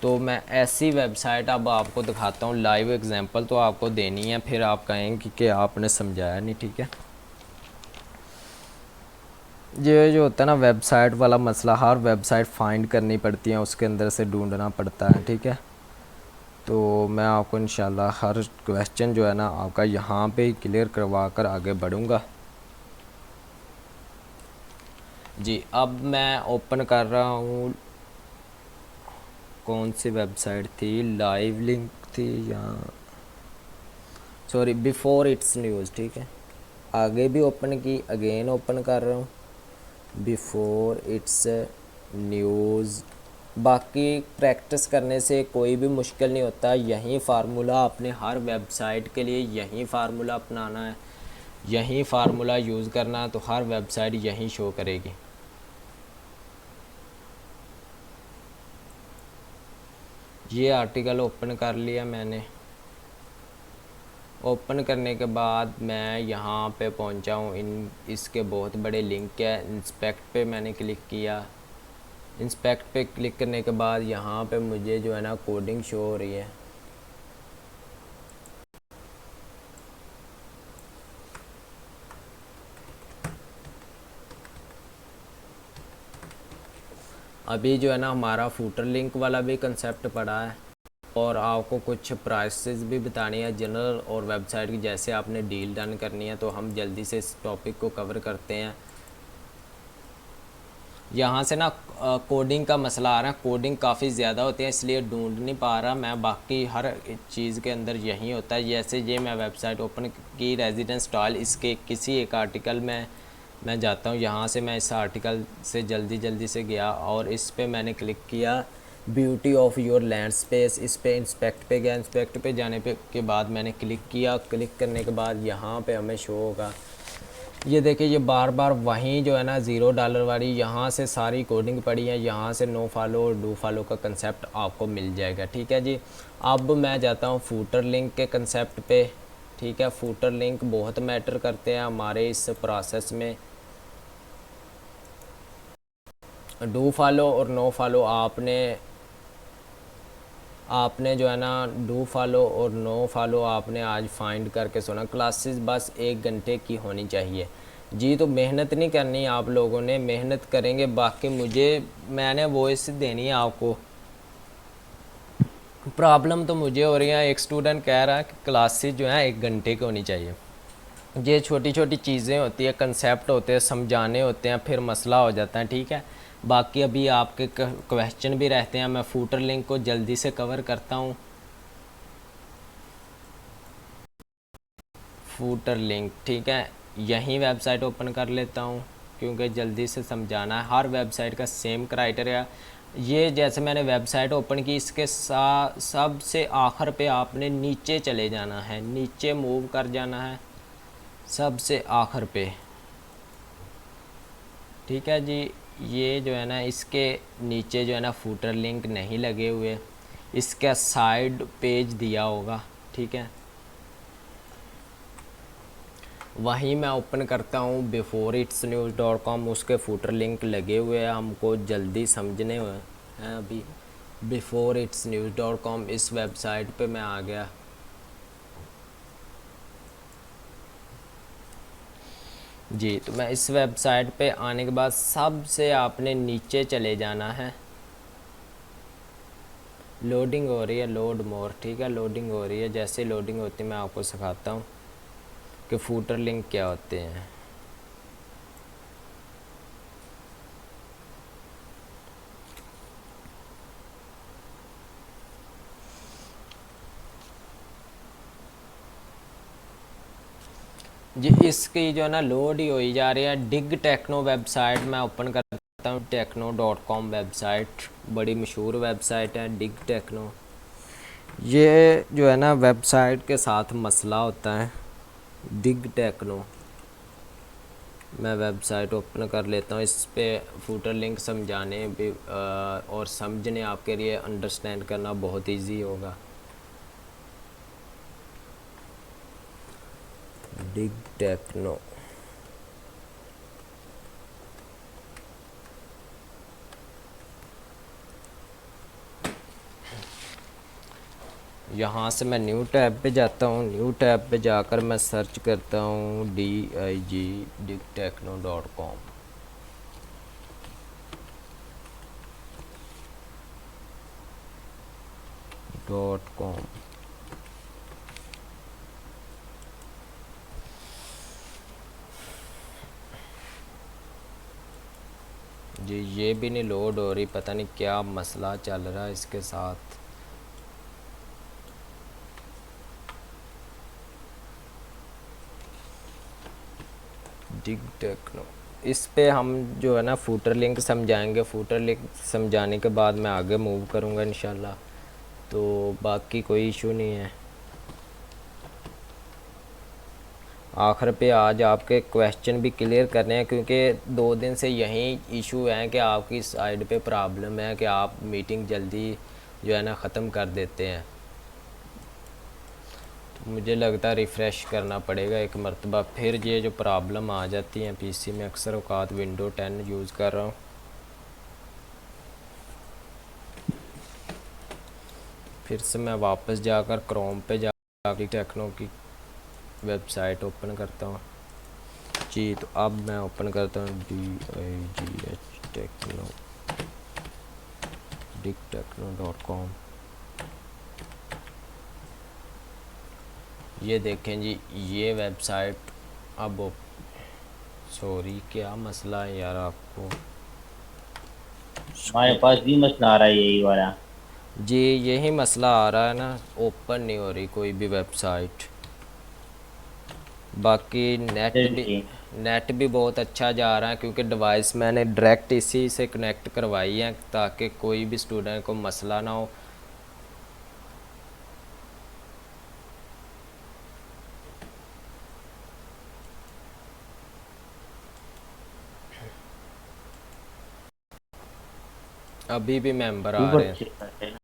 तो मैं ऐसी वेबसाइट अब आपको दिखाता हूँ, लाइव एग्जांपल तो आपको देनी है, फिर आप कहेंगे कि आपने समझाया नहीं, ठीक है। ये जो होता है ना वेबसाइट वाला मसला, हर वेबसाइट फाइंड करनी पड़ती है, उसके अंदर से ढूंढना पड़ता है, ठीक है। तो मैं आपको इंशाल्लाह हर क्वेश्चन जो है ना आपका यहाँ पे ही क्लियर करवा कर आगे बढ़ूँगा जी। अब मैं ओपन कर रहा हूँ, कौन सी वेबसाइट थी, लाइव लिंक थी या सॉरी बिफोर इट्स न्यूज़, ठीक है। आगे भी ओपन की, अगेन ओपन कर रहा हूँ, बिफोर इट्स न्यूज़। बाकी प्रैक्टिस करने से कोई भी मुश्किल नहीं होता, यही फार्मूला अपने हर वेबसाइट के लिए यही फार्मूला अपनाना है, यही फार्मूला यूज़ करना है, तो हर वेबसाइट यही शो करेगी। ये आर्टिकल ओपन कर लिया मैंने। ओपन करने के बाद मैं यहाँ पे पहुँचा हूँ, इसके बहुत बड़े लिंक है। इंस्पेक्ट पे मैंने क्लिक किया, इंस्पेक्ट पे क्लिक करने के बाद यहाँ पे मुझे जो है ना कोडिंग शो हो रही है। अभी जो है ना हमारा फूटर लिंक वाला भी कंसेप्ट पड़ा है और आपको कुछ प्राइसेस भी बतानी है जनरल और वेबसाइट की, जैसे आपने डील डन करनी है। तो हम जल्दी से इस टॉपिक को कवर करते हैं। यहाँ से ना कोडिंग का मसला आ रहा है, कोडिंग काफ़ी ज़्यादा होती है इसलिए ढूंढ नहीं पा रहा मैं। बाकी हर चीज़ के अंदर यही होता है। जैसे ये मैं वेबसाइट ओपन की रेजिडेंस स्टाइल, इसके किसी एक आर्टिकल में मैं जाता हूँ। यहाँ से मैं इस आर्टिकल से जल्दी से गया और इस पे मैंने क्लिक किया beauty of your land space. इस पे इंस्पेक्ट पे गया। इंस्पेक्ट पे जाने पे के बाद मैंने क्लिक किया। क्लिक करने के बाद यहाँ पे हमें शो होगा, ये देखिए ये बार बार वहीं जो है ना $0 वाली यहाँ से सारी कोडिंग पड़ी है। यहाँ से नो फॉलो और डू फॉलो का कंसेप्ट आपको मिल जाएगा। ठीक है जी। अब मैं जाता हूँ फूटर लिंक के कंसेप्ट पे। ठीक है, फूटर लिंक बहुत मैटर करते हैं हमारे इस प्रोसेस में। डू फॉलो और नो फॉलो आपने जो है ना डू फॉलो और नो फॉलो आपने आज फाइंड करके सुना। क्लासेस बस 1 घंटे की होनी चाहिए जी। तो मेहनत नहीं करनी आप लोगों ने, मेहनत करेंगे। बाकी मैंने वॉइस देनी है आपको। प्रॉब्लम तो मुझे हो रही है, एक स्टूडेंट कह रहा है कि क्लासेस जो है 1 घंटे की होनी चाहिए। ये छोटी छोटी चीज़ें होती है, कंसेप्ट होते हैं, समझाने होते हैं, फिर मसला हो जाता है। ठीक है, बाकी अभी आपके क्वेश्चन भी रहते हैं। मैं फूटर लिंक को जल्दी से कवर करता हूँ। फूटर लिंक, ठीक है, यहीं वेबसाइट ओपन कर लेता हूँ क्योंकि जल्दी से समझाना है। हर वेबसाइट का सेम क्राइटेरिया। ये जैसे मैंने वेबसाइट ओपन की, इसके सबसे आखिर पे आपने नीचे चले जाना है, नीचे मूव कर जाना है सबसे आखिर पे। ठीक है जी। ये जो है ना इसके नीचे जो है ना फूटर लिंक नहीं लगे हुए, इसका साइड पेज दिया होगा। ठीक है, वहीं मैं ओपन करता हूँ beforeitsnews.com, उसके फूटर लिंक लगे हुए हैं, हमको जल्दी समझने हुए हैं। अभी beforeitsnews.com इस वेबसाइट पे मैं आ गया। जी, तो मैं इस वेबसाइट पे आने के बाद सबसे आपने नीचे चले जाना है। लोडिंग हो रही है, लोड मोर। ठीक है, लोडिंग हो रही है। जैसे लोडिंग होती है मैं आपको सिखाता हूँ कि फूटर लिंक क्या होते हैं। जी, इसकी जो है ना लोड ही हो जा रही है। डिग टेक्नो वेबसाइट मैं ओपन करता हूँ। techno.com वेबसाइट बड़ी मशहूर वेबसाइट है, डिग टेक्नो। ये जो है ना वेबसाइट के साथ मसला होता है, डिग टेक्नो। मैं वेबसाइट ओपन कर लेता हूँ। इस पे फूटर लिंक समझाने भी और समझने आपके लिए अंडरस्टैंड करना बहुत इजी होगा। डिग टेक्नो, यहाँ से मैं न्यू टैब पे जाता हूँ। न्यू टैब पे जाकर मैं सर्च करता हूँ digtechno.com। जी, ये भी नहीं लोड हो रही, पता नहीं क्या मसला चल रहा है इसके साथ। डिग टेक्नो, इस पे हम जो है ना फूटर लिंक समझाएंगे। फूटर लिंक समझाने के बाद मैं आगे मूव करूँगा इंशाल्लाह। तो बाकी कोई इशू नहीं है। आखिर पे आज आपके क्वेश्चन भी क्लियर करने हैं क्योंकि 2 दिन से यही इशू है कि आपकी साइड पे प्रॉब्लम है कि आप मीटिंग जल्दी जो है ना ख़त्म कर देते हैं। तो मुझे लगता है रिफ़्रेश करना पड़ेगा एक मरतबा, फिर ये जो प्रॉब्लम आ जाती है पीसी में। अक्सर औकात विंडो 10 यूज़ कर रहा हूँ। फिर से मैं वापस जाकर क्रोम पे जाकर टेक्नो की वेबसाइट ओपन करता हूँ जी। तो अब मैं ओपन करता हूँ DIGH टेक्नो digtechno.com। ये देखें जी, ये वेबसाइट अब सॉरी क्या मसला है यार आपको? हमारे पास भी मसला आ रहा है यही वाला। जी यही मसला आ रहा है ना, ओपन नहीं हो रही कोई भी वेबसाइट। बाकी जी नेट भी बहुत अच्छा जा रहा है, क्योंकि डिवाइस मैंने डायरेक्ट इसी से कनेक्ट करवाई है ताकि कोई भी स्टूडेंट को मसला ना हो। अभी भी मेंबर आ रहे ऊपर हैं। चेक करते हैं ना,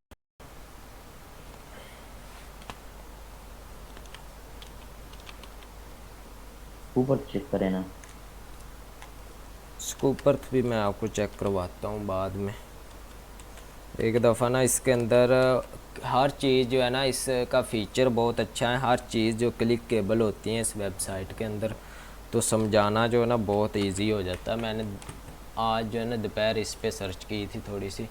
ऊपर चेक करें ना। इसके ऊपर भी मैं आपको चेक करवाता हूँ बाद में। एक दफ़ा ना इसके अंदर हर चीज़ जो है ना, इसका फ़ीचर बहुत अच्छा है। हर चीज़ जो क्लिकेबल होती है इस वेबसाइट के अंदर, तो समझाना जो है ना बहुत इजी हो जाता है। मैंने आज जो है ना दोपहर इस पे सर्च की थी थोड़ी सी।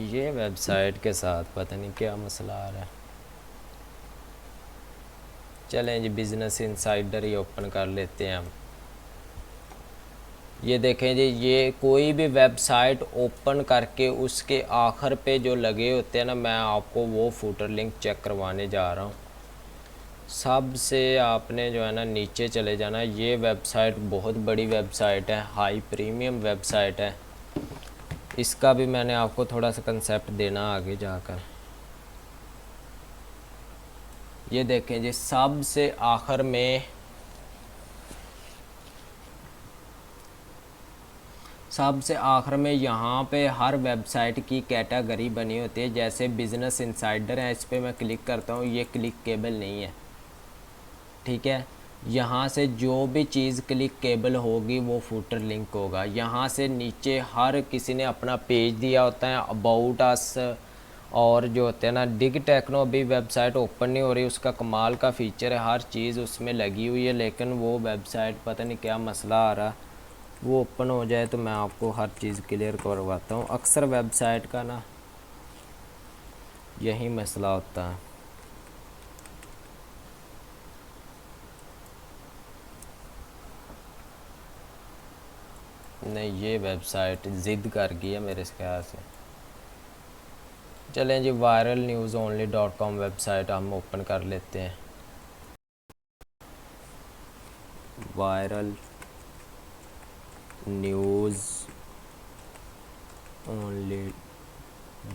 ये वेबसाइट के साथ पता नहीं क्या मसला आ रहा है। चलें जी, बिज़नेस इनसाइडर ही ओपन कर लेते हैं हम। ये देखें जी, ये कोई भी वेबसाइट ओपन करके उसके आखिर पे जो लगे होते हैं ना, मैं आपको वो फूटर लिंक चेक करवाने जा रहा हूँ। सबसे आपने जो है ना नीचे चले जाना। ये वेबसाइट बहुत बड़ी वेबसाइट है, हाई प्रीमियम वेबसाइट है। इसका भी मैंने आपको थोड़ा सा कंसेप्ट देना आगे जाकर। ये देखें जी, सबसे आखिर में यहाँ पे हर वेबसाइट की कैटेगरी बनी होती है। जैसे बिज़नेस इंसाइडर है, इस पर मैं क्लिक करता हूँ, ये क्लिकेबल नहीं है, ठीक है। यहाँ से जो भी चीज़ क्लिकेबल होगी वो फूटर लिंक होगा। यहाँ से नीचे हर किसी ने अपना पेज दिया होता है, अबाउट अस और जो होते हैं ना। डिग टेक्नो अभी वेबसाइट ओपन नहीं हो रही, उसका कमाल का फ़ीचर है, हर चीज़ उसमें लगी हुई है, लेकिन वो वेबसाइट पता नहीं क्या मसला आ रहा। वो ओपन हो जाए तो मैं आपको हर चीज़ क्लियर करवाता हूँ। अक्सर वेबसाइट का ना यही मसला होता है। नहीं, ये वेबसाइट ज़िद कर गई है मेरे ख्याल से। चलें जी, viral news only .com website हम ओपन कर लेते हैं। Viral news only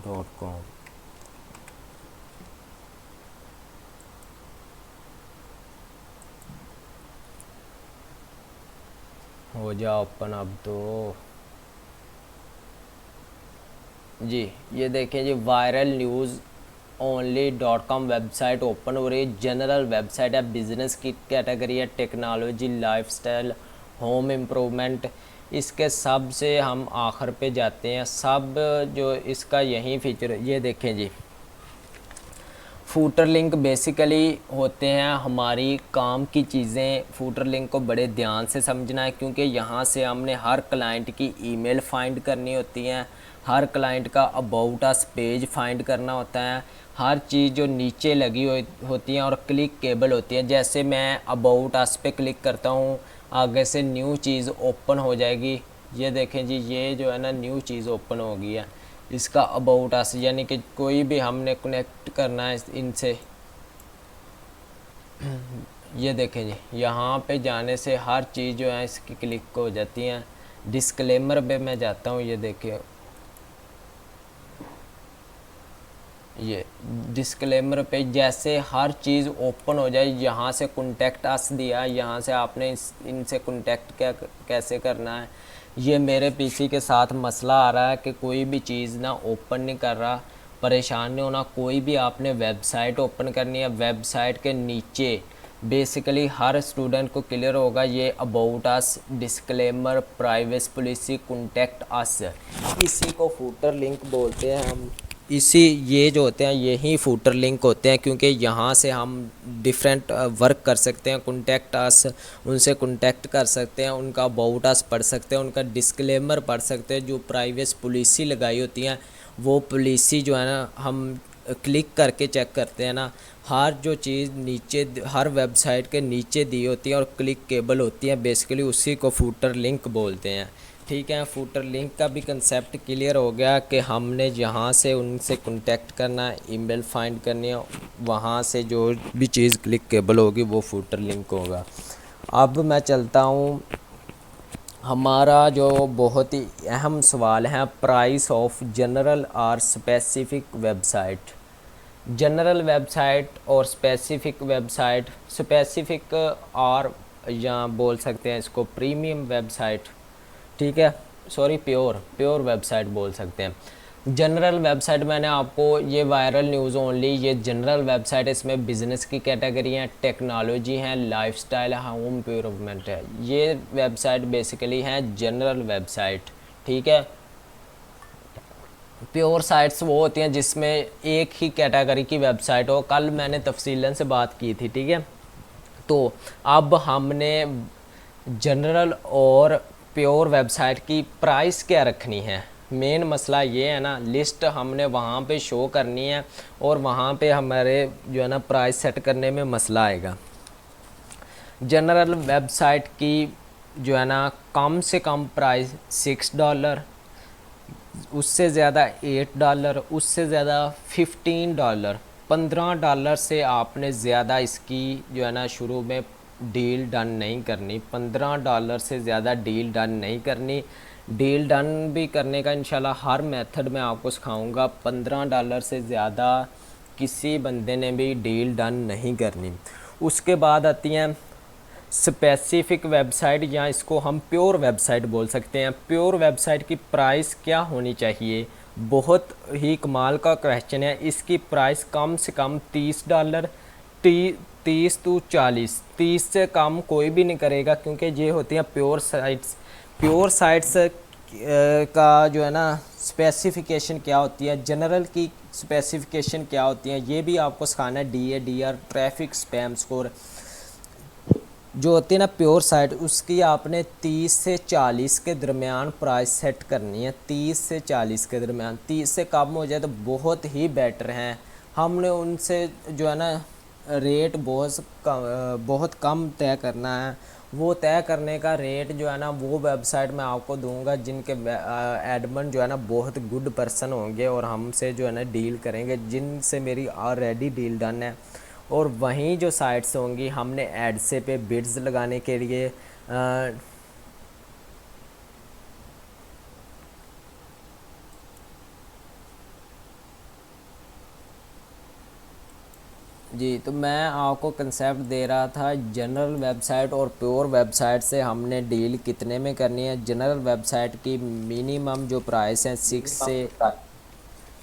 .com। हो जा ओपन अब तो जी। ये देखें जी, viral news only .com website open हो रही है। जनरल वेबसाइट है, बिज़नेस की कैटेगरी है, टेक्नोलॉजी, लाइफस्टाइल, होम इम्प्रूवमेंट। इसके सब से हम आखिर पे जाते हैं। सब जो इसका यही फीचर है। ये देखें जी, फूटर लिंक बेसिकली होते हैं हमारी काम की चीज़ें। फूटर लिंक को बड़े ध्यान से समझना है, क्योंकि यहाँ से हमने हर क्लाइंट की ईमेल फाइंड करनी होती हैं, हर क्लाइंट का अबाउट अस पेज फाइंड करना होता है। हर चीज़ जो नीचे लगी होती हैं और क्लिक केबल होती है। जैसे मैं अबाउट अस पे क्लिक करता हूँ, आगे से न्यू चीज़ ओपन हो जाएगी। ये देखें जी, ये जो है ना न्यू चीज़ ओपन हो गई है। इसका अबाउट अस यानी कि कोई भी हमने कनेक्ट करना है इनसे। ये देखें जी, यहाँ पे जाने से हर चीज़ जो है इसकी क्लिक हो जाती हैं। डिस्क्लेमर पे मैं जाता हूँ। ये देखिए, ये डिस्क्लेमर पे जैसे हर चीज़ ओपन हो जाए, यहाँ से कॉन्टैक्ट अस दिया, यहाँ से आपने इनसे कॉन्टैक्ट कैसे करना है। ये मेरे पीसी के साथ मसला आ रहा है कि कोई भी चीज़ ना ओपन नहीं कर रहा। परेशान नहीं होना। कोई भी आपने वेबसाइट ओपन करनी है, वेबसाइट के नीचे बेसिकली हर स्टूडेंट को क्लियर होगा ये about us, disclaimer, privacy policy, contact us, इसी को फूटर लिंक बोलते हैं हम। इसी ये जो होते हैं यही फूटर लिंक होते हैं, क्योंकि यहाँ से हम डिफरेंट वर्क कर सकते हैं। कॉन्टैक्ट अस, उनसे कॉन्टैक्ट कर सकते हैं, उनका अबाउट अस पढ़ सकते हैं, उनका डिस्क्लेमर पढ़ सकते हैं, जो प्राइवेसी पॉलिसी लगाई होती हैं वो पॉलिसी जो है ना हम क्लिक करके चेक करते हैं ना। हर जो चीज़ नीचे हर वेबसाइट के नीचे दी होती है और क्लिकेबल होती है, बेसिकली उसी को फूटर लिंक बोलते हैं। ठीक है, फूटर लिंक का भी कंसेप्ट क्लियर हो गया कि हमने जहाँ से उनसे कांटेक्ट करना है, ईमेल फाइंड करनी है, वहाँ से जो भी चीज़ क्लिकेबल होगी वो फूटर लिंक होगा। अब मैं चलता हूँ, हमारा जो बहुत ही अहम सवाल है, प्राइस ऑफ जनरल और स्पेसिफिक वेबसाइट। जनरल वेबसाइट और स्पेसिफिक वेबसाइट, स्पेसिफिक और या बोल सकते हैं इसको प्रीमियम वेबसाइट, ठीक है, सॉरी प्योर वेबसाइट बोल सकते हैं। जनरल वेबसाइट मैंने आपको ये वायरल न्यूज़ ओनली, ये जनरल वेबसाइट, इसमें बिज़नेस की कैटेगरी हैं, टेक्नोलॉजी हैं, लाइफस्टाइल है, होम इम्प्रूवमेंट है। ये वेबसाइट बेसिकली हैं जनरल वेबसाइट। ठीक है, प्योर साइट्स वो होती हैं जिसमें एक ही कैटेगरी की वेबसाइट हो। कल मैंने तफसीलन से बात की थी, ठीक है। तो अब हमने जनरल और प्योर वेबसाइट की प्राइस क्या रखनी है, मेन मसला ये है ना। लिस्ट हमने वहाँ पे शो करनी है और वहाँ पे हमारे जो है ना प्राइस सेट करने में मसला आएगा। जनरल वेबसाइट की जो है ना कम से कम प्राइस $6, उससे ज़्यादा $8, उससे ज़्यादा $15, $15 से आपने ज़्यादा इसकी जो है ना शुरू में डील डन नहीं करनी। $15 से ज़्यादा डील डन नहीं करनी। डील डन भी करने का इंशाल्लाह हर मेथड में आपको सिखाऊंगा। $15 से ज़्यादा किसी बंदे ने भी डील डन नहीं करनी। उसके बाद आती हैं स्पेसिफिक वेबसाइट, या इसको हम प्योर वेबसाइट बोल सकते हैं। प्योर वेबसाइट की प्राइस क्या होनी चाहिए, बहुत ही कमाल का क्वेश्चन है। इसकी प्राइस कम से कम $30, 30 to 40, 30 से कम कोई भी नहीं करेगा, क्योंकि ये होती हैं प्योर साइट्स। प्योर साइट्स का जो है ना स्पेसिफिकेशन क्या होती है, जनरल की स्पेसिफिकेशन क्या होती है, ये भी आपको सिखाना है। DADR, ट्रैफिक स्पैम स्कोर जो होती है ना प्योर साइट, उसकी आपने 30 से 40 के दरमियान प्राइस सेट करनी है। 30 से 40 के दरमियान, 30 से कम हो जाए तो बहुत ही बेटर हैं। हमने उनसे जो है ना रेट बहुत कम तय करना है। वो तय करने का रेट जो है ना वो वेबसाइट मैं आपको दूंगा जिनके एडमिन जो है ना बहुत गुड पर्सन होंगे और हमसे जो है ना डील करेंगे, जिनसे मेरी ऑलरेडी डील डन है। और वहीं जो साइट्स होंगी हमने एड से पे बिड्स लगाने के लिए जी, तो मैं आपको कंसेप्ट दे रहा था जनरल वेबसाइट और प्योर वेबसाइट से हमने डील कितने में करनी है। जनरल वेबसाइट की मिनिमम जो प्राइस है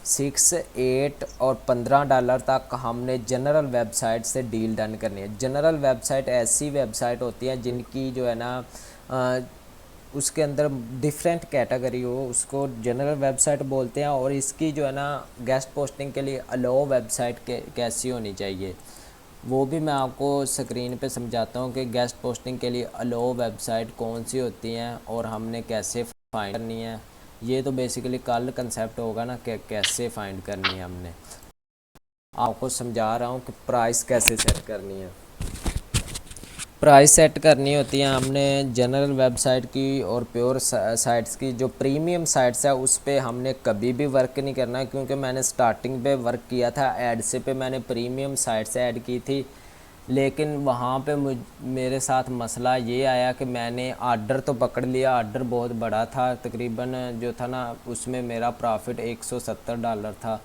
6, 8 और $15 तक हमने जनरल वेबसाइट से डील डन करनी है। जनरल वेबसाइट ऐसी वेबसाइट होती है जिनकी जो है ना उसके अंदर डिफरेंट कैटेगरी हो, उसको जनरल वेबसाइट बोलते हैं। और इसकी जो है ना गेस्ट पोस्टिंग के लिए अलाउ वेबसाइट कैसी होनी चाहिए वो भी मैं आपको स्क्रीन पे समझाता हूँ कि गेस्ट पोस्टिंग के लिए अलाउ वेबसाइट कौन सी होती हैं और हमने कैसे फाइंड करनी है। ये तो बेसिकली कल कंसेप्ट होगा ना कि कैसे फाइंड करनी है। हमने आपको समझा रहा हूँ कि प्राइस कैसे सेट करनी है। प्राइस सेट करनी होती है हमने जनरल वेबसाइट की और प्योर साइट्स की। जो प्रीमियम साइट्स है उस पर हमने कभी भी वर्क नहीं करना, क्योंकि मैंने स्टार्टिंग पे वर्क किया था एड से पे, मैंने प्रीमियम साइट्स ऐड की थी। लेकिन वहाँ पे मेरे साथ मसला ये आया कि मैंने आर्डर तो पकड़ लिया, आर्डर बहुत बड़ा था, तकरीबन जो था ना उसमें मेरा प्रॉफिट $170 था।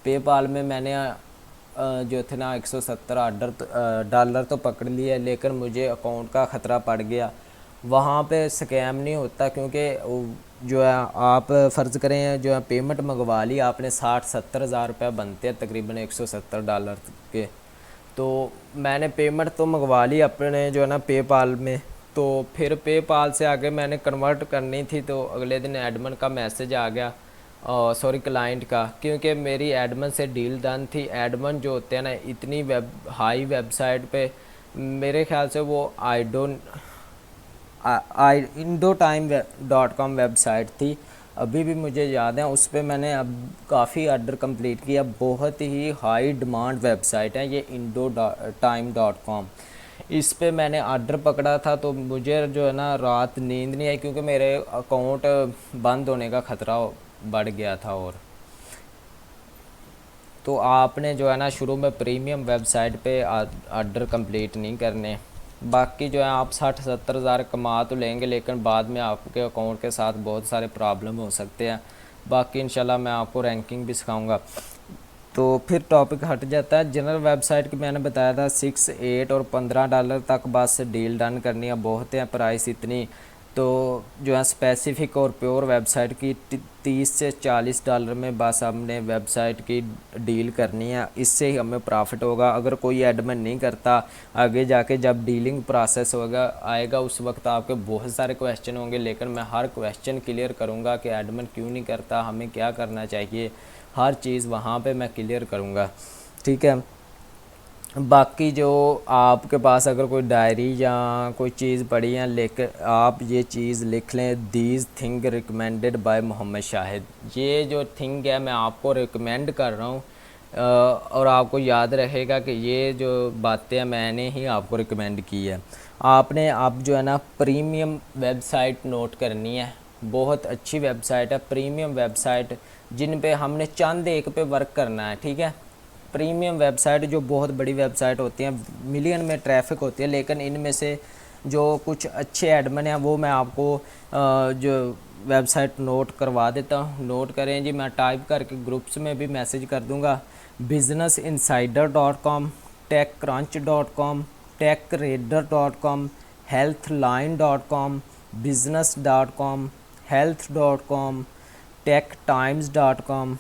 पेपाल में मैंने जो थे ना $170 तो पकड़ लिए, लेकिन मुझे अकाउंट का ख़तरा पड़ गया। वहाँ पे स्कैम नहीं होता, क्योंकि जो है आप फ़र्ज़ करें जो है पेमेंट मंगवा ली आपने, 60-70 हज़ार रुपये बनते हैं तकरीबन $170 के। तो मैंने पेमेंट तो मंगवा ली अपने जो है ना पेपाल में। तो फिर पेपाल से आगे मैंने कन्वर्ट करनी थी, तो अगले दिन एडमिन का मैसेज आ गया, सॉरी क्लाइंट का, क्योंकि मेरी एडमिन से डील डन थी। एडमिन जो होते हैं ना इतनी हाई वेबसाइट पे, मेरे ख्याल से वो आई Indochime.com वेबसाइट थी, अभी भी मुझे याद है। उस पर मैंने अब काफ़ी ऑर्डर कंप्लीट किया। बहुत ही हाई डिमांड वेबसाइट है ये Indochime.com। इस पे मैंने ऑर्डर पकड़ा था, तो मुझे जो है ना रात नींद नहीं आई, क्योंकि मेरे अकाउंट बंद होने का ख़तरा बढ़ गया था। और तो आपने जो है ना शुरू में प्रीमियम वेबसाइट पे ऑर्डर कंप्लीट नहीं करने। बाकी जो है आप 60-70 हज़ार कमा तो लेंगे, लेकिन बाद में आपके अकाउंट के साथ बहुत सारे प्रॉब्लम हो सकते हैं। बाकी इंशाल्लाह मैं आपको रैंकिंग भी सिखाऊंगा। तो फिर टॉपिक हट जाता है। जनरल वेबसाइट की मैंने बताया था 6, 8 और $15 तक बस डील डन करनी है, बहुत है प्राइस इतनी। तो जो है स्पेसिफ़िक और प्योर वेबसाइट की 30 से $40 में बस हमने वेबसाइट की डील करनी है, इससे ही हमें प्रॉफिट होगा। अगर कोई एडमिन नहीं करता, आगे जाके जब डीलिंग प्रोसेस होगा आएगा उस वक्त आपके बहुत सारे क्वेश्चन होंगे, लेकिन मैं हर क्वेश्चन क्लियर करूँगा कि एडमिन क्यों नहीं करता, हमें क्या करना चाहिए, हर चीज़ वहाँ पे मैं क्लियर करूँगा, ठीक है। बाकी जो आपके पास अगर कोई डायरी या कोई चीज़ पड़ी है, लेकर आप ये चीज़ लिख लें, these thing recommended by Mohammad Shahid. ये जो थिंग है मैं आपको रिकमेंड कर रहा हूँ, और आपको याद रहेगा कि ये जो बातें मैंने ही आपको रिकमेंड की है। आपने आप जो है ना प्रीमियम वेबसाइट नोट करनी है, बहुत अच्छी वेबसाइट है प्रीमियम वेबसाइट, जिन पे हमने चंद एक पे वर्क करना है, ठीक है। प्रीमियम वेबसाइट जो बहुत बड़ी वेबसाइट होती हैं, मिलियन में ट्रैफिक होती है, लेकिन इनमें से जो कुछ अच्छे एडमिन हैं वो मैं आपको जो वेबसाइट नोट करवा देता हूँ। नोट करें जी, मैं टाइप करके ग्रुप्स में भी मैसेज कर दूँगा। businessinsider.com, techcrunch.com, techradar.com, healthline.com, business.com, health.com, techtimes.com,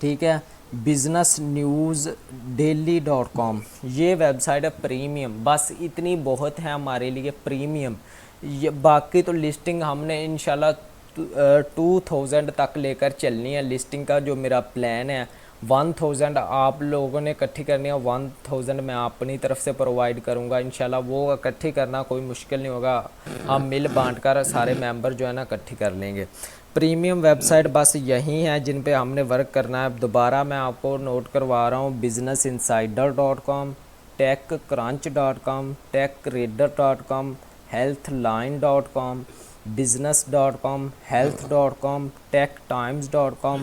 ठीक है। बिज़नेस न्यूज़ डेली.com, ये वेबसाइट है प्रीमियम, बस इतनी बहुत है हमारे लिए प्रीमियम। ये बाकी तो लिस्टिंग हमने इंशाल्लाह 2000 तक लेकर चलनी है। लिस्टिंग का जो मेरा प्लान है 1000 आप लोगों ने इकट्ठी करनी है, 1000 मैं अपनी तरफ से प्रोवाइड करूँगा इंशाल्लाह। वो इकट्ठी करना कोई मुश्किल नहीं होगा, हम मिल बांट कर सारे मेंबर जो है ना इकट्ठी कर लेंगे। प्रीमियम वेबसाइट बस यही है जिन पे हमने वर्क करना है। दोबारा मैं आपको नोट करवा रहा हूँ, businessinsider.com, techcrunch.com, techradar.com, healthline.com, business.com, health.com, techtimes.com।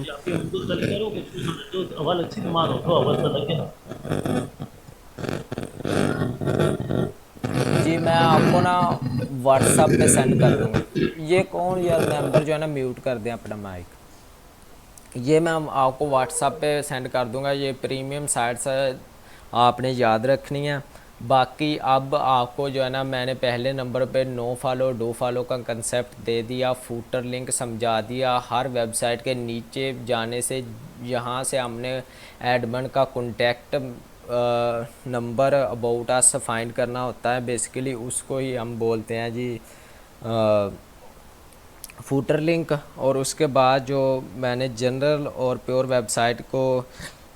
जी मैं आपको ना व्हाट्सएप पे सेंड कर दूँगा। ये कौन यार मेंबर जो है ना म्यूट कर दें अपना माइक। ये मैं आपको व्हाट्सएप पे सेंड कर दूंगा। ये प्रीमियम साइट्स आपने याद रखनी है। बाकी अब आपको जो है ना मैंने पहले नंबर पे नो फॉलो डू फॉलो का कंसेप्ट दे दिया, फूटर लिंक समझा दिया। हर वेबसाइट के नीचे जाने से यहाँ से हमने एडमिन का contact number about us find करना होता है, बेसिकली उसको ही हम बोलते हैं जी फूटर लिंक। और उसके बाद जो मैंने जनरल और प्योर वेबसाइट को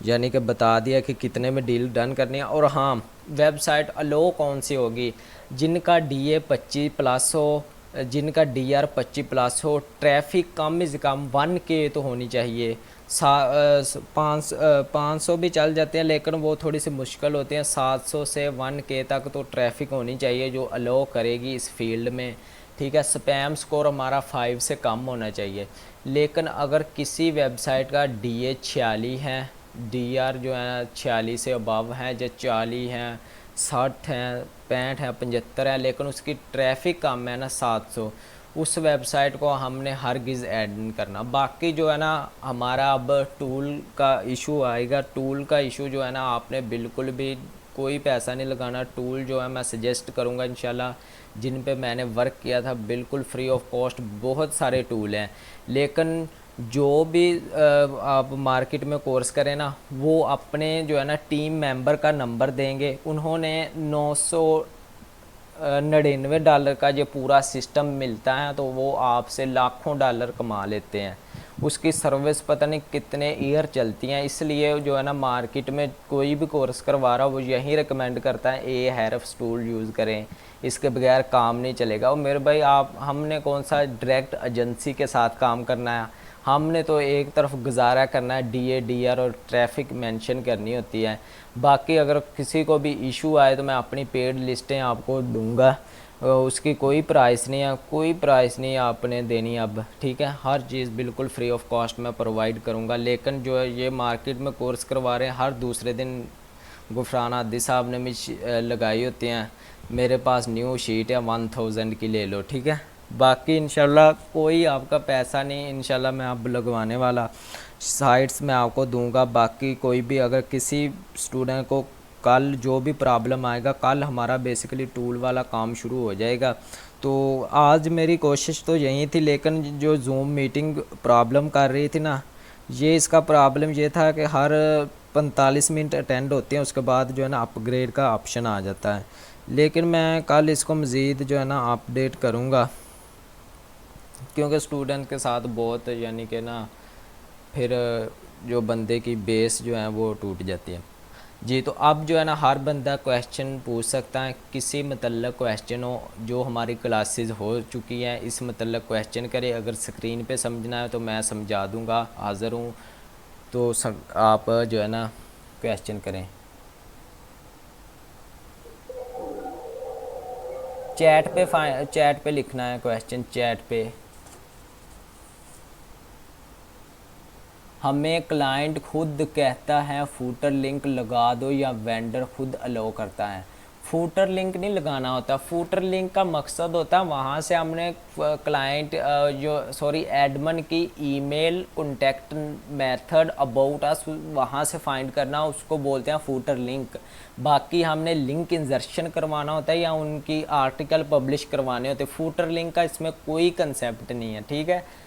यानी कि बता दिया कि कितने में डील डन करनी है। और हाँ, वेबसाइट अलो कौन सी होगी, जिनका DA 25+ हो, जिनका DR 25+ हो, ट्रैफिक कम से कम 1K तो होनी चाहिए। 500 भी चल जाते हैं, लेकिन वो थोड़ी सी मुश्किल होती हैं। 700 से 1K तक तो ट्रैफिक होनी चाहिए जो अलो करेगी इस फील्ड में, ठीक है। स्पैम स्कोर हमारा 5 से कम होना चाहिए। लेकिन अगर किसी वेबसाइट का DA 46 है, DR जो है 46 से अबव है, जो 40 हैं, 60 हैं, 65 है, 75 है, लेकिन उसकी ट्रैफिक कम है ना 700, उस वेबसाइट को हमने हरगिज़ ऐड नहीं करना। बाकी जो है ना हमारा अब टूल का इशू आएगा। टूल का इशू जो है ना आपने बिल्कुल भी कोई पैसा नहीं लगाना। टूल जो है मैं सजेस्ट करूँगा इंशाल्लाह, जिन पे मैंने वर्क किया था बिल्कुल फ्री ऑफ कॉस्ट। बहुत सारे टूल हैं, लेकिन जो भी आप मार्केट में कोर्स करें ना, वो अपने जो है ना टीम मेंबर का नंबर देंगे। उन्होंने 999 डॉलर का जो पूरा सिस्टम मिलता है, तो वो आपसे लाखों डॉलर कमा लेते हैं। उसकी सर्विस पता नहीं कितने ईयर चलती हैं, इसलिए जो है ना मार्केट में कोई भी कोर्स करवा रहा वो यही रिकमेंड करता है ए हैरफ टूल यूज़ करें, इसके बगैर काम नहीं चलेगा। और मेरे भाई आप, हमने कौन सा डायरेक्ट एजेंसी के साथ काम करना है, हमने तो एक तरफ गुजारा करना है, डीए डीआर और ट्रैफिक मेंशन करनी होती है। बाकी अगर किसी को भी इशू आए तो मैं अपनी पेड लिस्टें आपको दूंगा, उसकी कोई प्राइस नहीं है, कोई प्राइस नहीं है आपने देनी अब, ठीक है। हर चीज़ बिल्कुल फ्री ऑफ कॉस्ट मैं प्रोवाइड करूँगा। लेकिन जो है ये मार्केट में कोर्स करवा रहे हैं, हर दूसरे दिन गुफरान आदि साहब ने भी लगाई होती हैं, मेरे पास न्यू शीट है 1000 की, ले लो, ठीक है। बाकी इंशाल्लाह कोई आपका पैसा नहीं, इंशाल्लाह मैं अब लगवाने वाला, साइट्स मैं आपको दूंगा। बाकी कोई भी अगर किसी स्टूडेंट को कल जो भी प्रॉब्लम आएगा, कल हमारा बेसिकली टूल वाला काम शुरू हो जाएगा। तो आज मेरी कोशिश तो यही थी, लेकिन जो जूम मीटिंग प्रॉब्लम कर रही थी ना, ये इसका प्रॉब्लम ये था कि हर 45 मिनट अटेंड होते हैं, उसके बाद जो है ना अपग्रेड का ऑप्शन आ जाता है। लेकिन मैं कल इसको मज़ीद जो है ना अपडेट करूँगा, क्योंकि स्टूडेंट के साथ बहुत यानी कि ना फिर जो बंदे की बेस जो है वो टूट जाती है। जी, तो अब जो है ना हर बंदा क्वेश्चन पूछ सकता है, किसी मतलब क्वेश्चन हो जो हमारी क्लासेस हो चुकी हैं, इस मतलब क्वेश्चन करे। अगर स्क्रीन पे समझना है तो मैं समझा दूंगा, हाज़िर हूँ। तो आप जो है ना क्वेश्चन करें, चैट पे लिखना है क्वेश्चन, चैट पे। हमें क्लाइंट खुद कहता है फूटर लिंक लगा दो, या वेंडर खुद अलाउ करता है? फूटर लिंक नहीं लगाना होता। फूटर लिंक का मकसद होता है वहाँ से हमने क्लाइंट जो सॉरी एडमन की email, contact method, about us, वहाँ से फाइंड करना, उसको बोलते हैं फूटर लिंक। बाकी हमने लिंक इंजर्शन करवाना होता है या उनकी आर्टिकल पब्लिश करवाने होते हैं। फूटर लिंक का इसमें कोई कंसेप्ट नहीं है, ठीक है।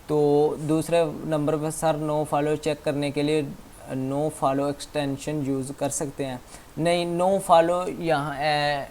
तो दूसरे नंबर पर सर नो फॉलो चेक करने के लिए नो फॉलो एक्सटेंशन यूज़ कर सकते हैं? नहीं, नो फॉलो यहाँ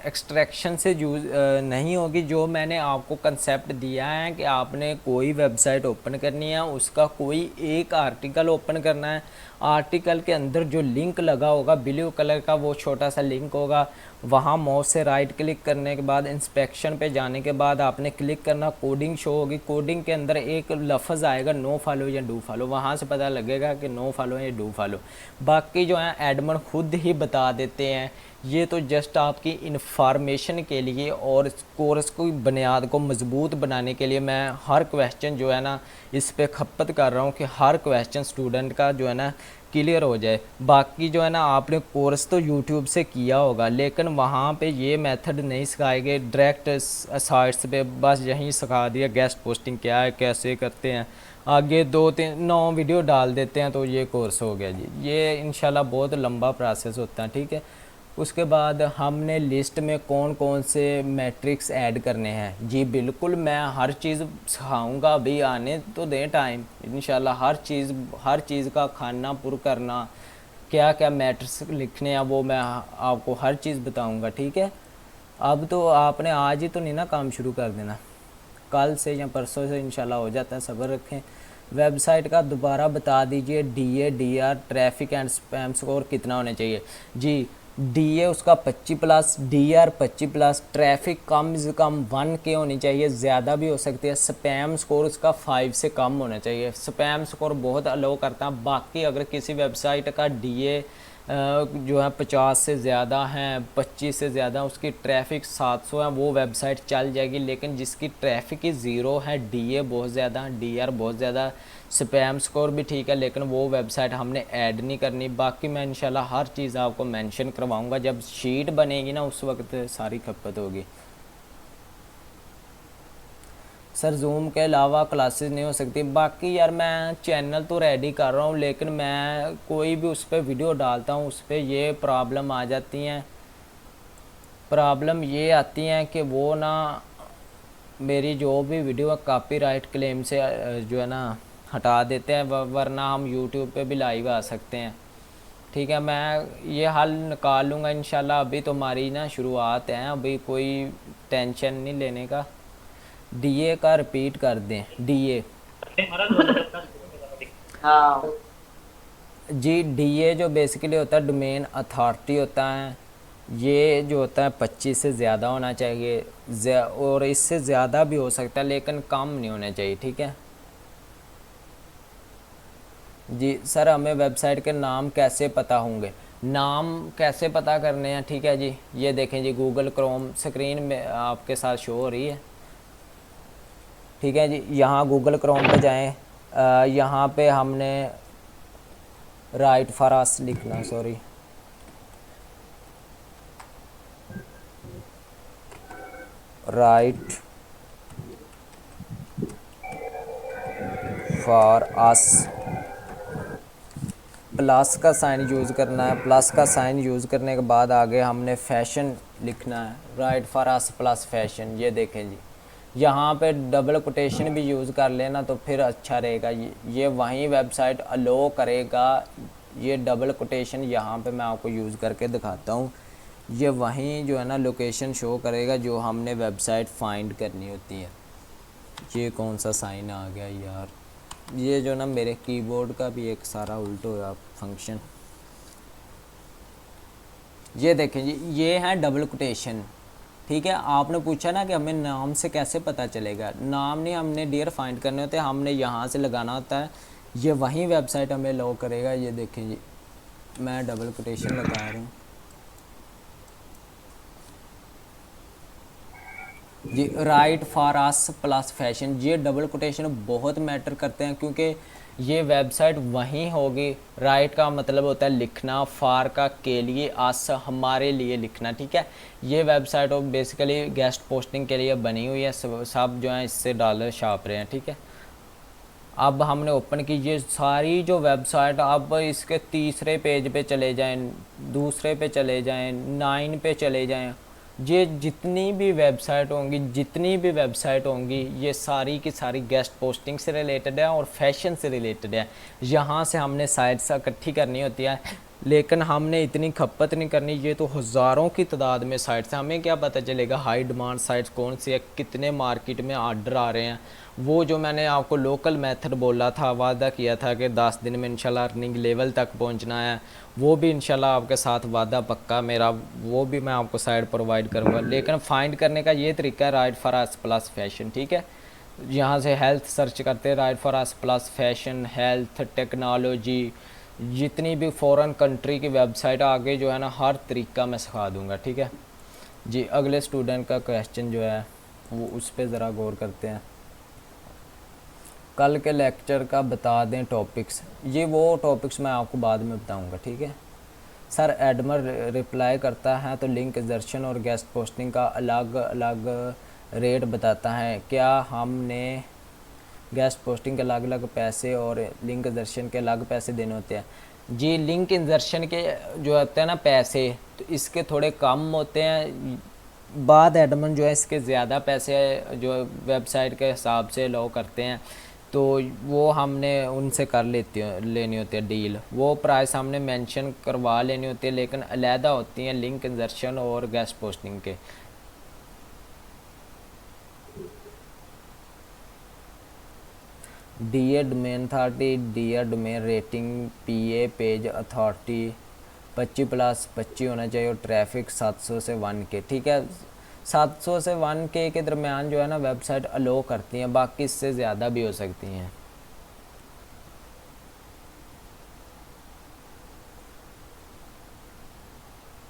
एक्सट्रैक्शन से यूज़ नहीं होगी। जो मैंने आपको कंसेप्ट दिया है कि आपने कोई वेबसाइट ओपन करनी है, उसका कोई एक आर्टिकल ओपन करना है, आर्टिकल के अंदर जो लिंक लगा होगा ब्लू कलर का, वो छोटा सा लिंक होगा, वहाँ माउस से राइट क्लिक करने के बाद इंस्पेक्शन पे जाने के बाद आपने क्लिक करना, कोडिंग शो होगी, कोडिंग के अंदर एक लफ्ज़ आएगा नो फॉलो या डू फॉलो, वहाँ से पता लगेगा कि नो फॉलो या डू फॉलो। बाकी जो है एडमन खुद ही बता देते हैं, ये तो जस्ट आपकी इन्फॉर्मेशन के लिए और कोर्स की बुनियाद को मजबूत बनाने के लिए मैं हर क्वेश्चन जो है ना इस पे खपत कर रहा हूँ कि हर क्वेश्चन स्टूडेंट का जो है ना क्लियर हो जाए। बाकी जो है ना आपने कोर्स तो यूट्यूब से किया होगा, लेकिन वहाँ पे ये मेथड नहीं सिखाए गए, डायरेक्ट साइट्स पे बस यहीं सिखा दिया गेस्ट पोस्टिंग क्या है, कैसे करते हैं, आगे 2-3-9 वीडियो डाल देते हैं, तो ये कोर्स हो गया जी। ये इंशाल्लाह बहुत लंबा प्रोसेस होता है, ठीक है। उसके बाद हमने लिस्ट में कौन कौन से मैट्रिक्स ऐड करने हैं? जी बिल्कुल, मैं हर चीज़ सिखाऊंगा, अभी आने तो दें टाइम, इंशाल्लाह हर चीज़ का खाना पुर करना, क्या क्या मैट्रिक्स लिखने हैं वो मैं आपको हर चीज़ बताऊंगा, ठीक है। अब तो आपने आज ही तो नहीं ना काम शुरू कर देना, कल से या परसों से इंशाल्लाह हो जाता है, सब्र रखें। वेबसाइट का दोबारा बता दीजिए, DA DR traffic and spam score कितना होना चाहिए? जी, डीए उसका 25+, डीआर 25+, ट्रैफिक कम से कम 1 के होनी चाहिए, ज़्यादा भी हो सकती है। स्पैम स्कोर उसका 5 से कम होना चाहिए, स्पैम स्कोर बहुत अलाउ करता है। बाकी अगर किसी वेबसाइट का डीए जो है 50 से ज़्यादा हैं, 25 से ज़्यादा, उसकी ट्रैफिक 700 है, वो वेबसाइट चल जाएगी। लेकिन जिसकी ट्रैफिक ही ज़ीरो है, डीए बहुत ज़्यादा, डीआर बहुत ज़्यादा, स्पैम स्कोर भी ठीक है, लेकिन वो वेबसाइट हमने ऐड नहीं करनी। बाकी मैं इंशाल्लाह हर चीज़ आपको मेंशन करवाऊंगा, जब शीट बनेगी ना उस वक्त सारी खपत होगी। सर जूम के अलावा क्लासेस नहीं हो सकती? बाकी यार मैं चैनल तो रेडी कर रहा हूँ, लेकिन मैं कोई भी उस पर वीडियो डालता हूँ उस पर ये प्रॉब्लम आ जाती हैं, प्रॉब्लम ये आती हैं कि वो ना मेरी जो भी वीडियो कॉपीराइट क्लेम से जो है ना हटा देते हैं, वरना हम यूट्यूब पे भी लाइव आ सकते हैं। ठीक है, मैं ये हल निकाल लूँगा इंशाल्लाह। अभी तो हमारी ना शुरुआत है, अभी कोई टेंशन नहीं लेने का। डीए का रिपीट कर दें, डीए। हाँ जी, डीए जो बेसिकली होता है डोमेन अथॉरिटी होता है। ये जो होता है 25 से ज़्यादा होना चाहिए, और इससे ज़्यादा भी हो सकता है लेकिन कम नहीं होना चाहिए। ठीक है जी सर, हमें वेबसाइट के नाम कैसे पता होंगे? नाम कैसे पता करने हैं? ठीक है जी, ये देखें जी, गूगल क्रोम स्क्रीन में आपके साथ शो हो रही है। ठीक है जी, यहाँ गूगल क्रोम पे जाएं। यहाँ पे हमने राइट फॉर अस लिखना, sorry, right for us, plus का साइन यूज़ करना है। प्लस का साइन यूज़ करने के बाद आगे हमने फैशन लिखना है, right for us plus fashion. ये देखें जी, यहाँ पे डबल कोटेशन भी यूज़ कर लेना तो फिर अच्छा रहेगा। ये वहीं वेबसाइट अलो करेगा। ये डबल कोटेशन यहाँ पे मैं आपको यूज़ करके दिखाता हूँ। ये वहीं जो है ना लोकेशन शो करेगा जो हमने वेबसाइट फाइंड करनी होती है। ये कौन सा साइन आ गया यार, ये जो ना मेरे कीबोर्ड का भी एक सारा उल्टा हुआ फंक्शन। ये देखें जी, ये है डबल कोटेशन। ठीक है, आपने पूछा ना कि हमें नाम से कैसे पता चलेगा। नाम नहीं, हमने डियर फाइंड करने होते हैं, हमने यहाँ से लगाना होता है। ये वही वेबसाइट हमें लो करेगा। ये देखें जी, मैं डबल कोटेशन लगा रहा हूँ जी, right for us plus fashion. ये डबल कोटेशन बहुत मैटर करते हैं क्योंकि ये वेबसाइट वहीं होगी। राइट का मतलब होता है लिखना, फार का के लिए, अस हमारे लिए लिखना। ठीक है, ये वेबसाइट बेसिकली गेस्ट पोस्टिंग के लिए बनी हुई है। सब जो है इससे डॉलर छाप रहे हैं। ठीक है, अब हमने ओपन की ये सारी जो वेबसाइट, अब इसके तीसरे पेज पे चले जाएं, दूसरे पे चले जाएं, 9 पे चले जाएं। ये जितनी भी वेबसाइट होंगी ये सारी की सारी गेस्ट पोस्टिंग से रिलेटेड है और फैशन से रिलेटेड है। यहाँ से हमने साइट्स इकट्ठी करनी होती है, लेकिन हमने इतनी खपत नहीं करनी। ये तो हज़ारों की तादाद में साइट्स हैं, हमें क्या पता चलेगा हाई डिमांड साइट्स कौन सी है, कितने मार्केट में आर्डर आ रहे हैं। वो जो मैंने आपको लोकल मेथड बोला था, वादा किया था कि 10 दिन में इंशाल्लाह अर्निंग लेवल तक पहुंचना है, वो भी इंशाल्लाह आपके साथ वादा पक्का मेरा, वो भी मैं आपको साइट प्रोवाइड करूँगा। लेकिन फाइंड करने का ये तरीका है, right for us plus fashion. ठीक है, यहाँ से हेल्थ सर्च करते हैं, right for us plus fashion, health, technology, जितनी भी फ़ॉरेन कंट्री की वेबसाइट आगे जो है ना हर तरीका मैं सिखा दूँगा। ठीक है जी, अगले स्टूडेंट का क्वेश्चन जो है वो उस पर ज़रा गौर करते हैं। कल के लेक्चर का बता दें टॉपिक्स। ये वो टॉपिक्स मैं आपको बाद में बताऊंगा। ठीक है सर, एडमर रिप्लाई करता है तो लिंक इंसर्शन और गेस्ट पोस्टिंग का अलग अलग रेट बताता है, क्या हमने गेस्ट पोस्टिंग के अलग अलग पैसे और लिंक इंसर्शन के अलग पैसे देने होते हैं? जी, लिंक इंसर्शन के जो होते हैं ना पैसे, तो इसके थोड़े कम होते हैं। बाद एडमन जो है इसके ज़्यादा पैसे जो वेबसाइट के हिसाब से लो करते हैं, तो वो हमने उनसे कर लेनी होती है डील। वो प्राइस हमने मेंशन करवा लेनी होती है, लेकिन अलहदा होती हैं लिंक इंसर्शन और गेस्ट पोस्टिंग के। DA domain authority, DA domain rating, PA page authority 25+25 होना चाहिए और ट्रैफिक 700 से 1K। ठीक है, 700 से 1K के दरमियान जो है ना वेबसाइट अलो करती हैं, बाकी इससे ज़्यादा भी हो सकती हैं।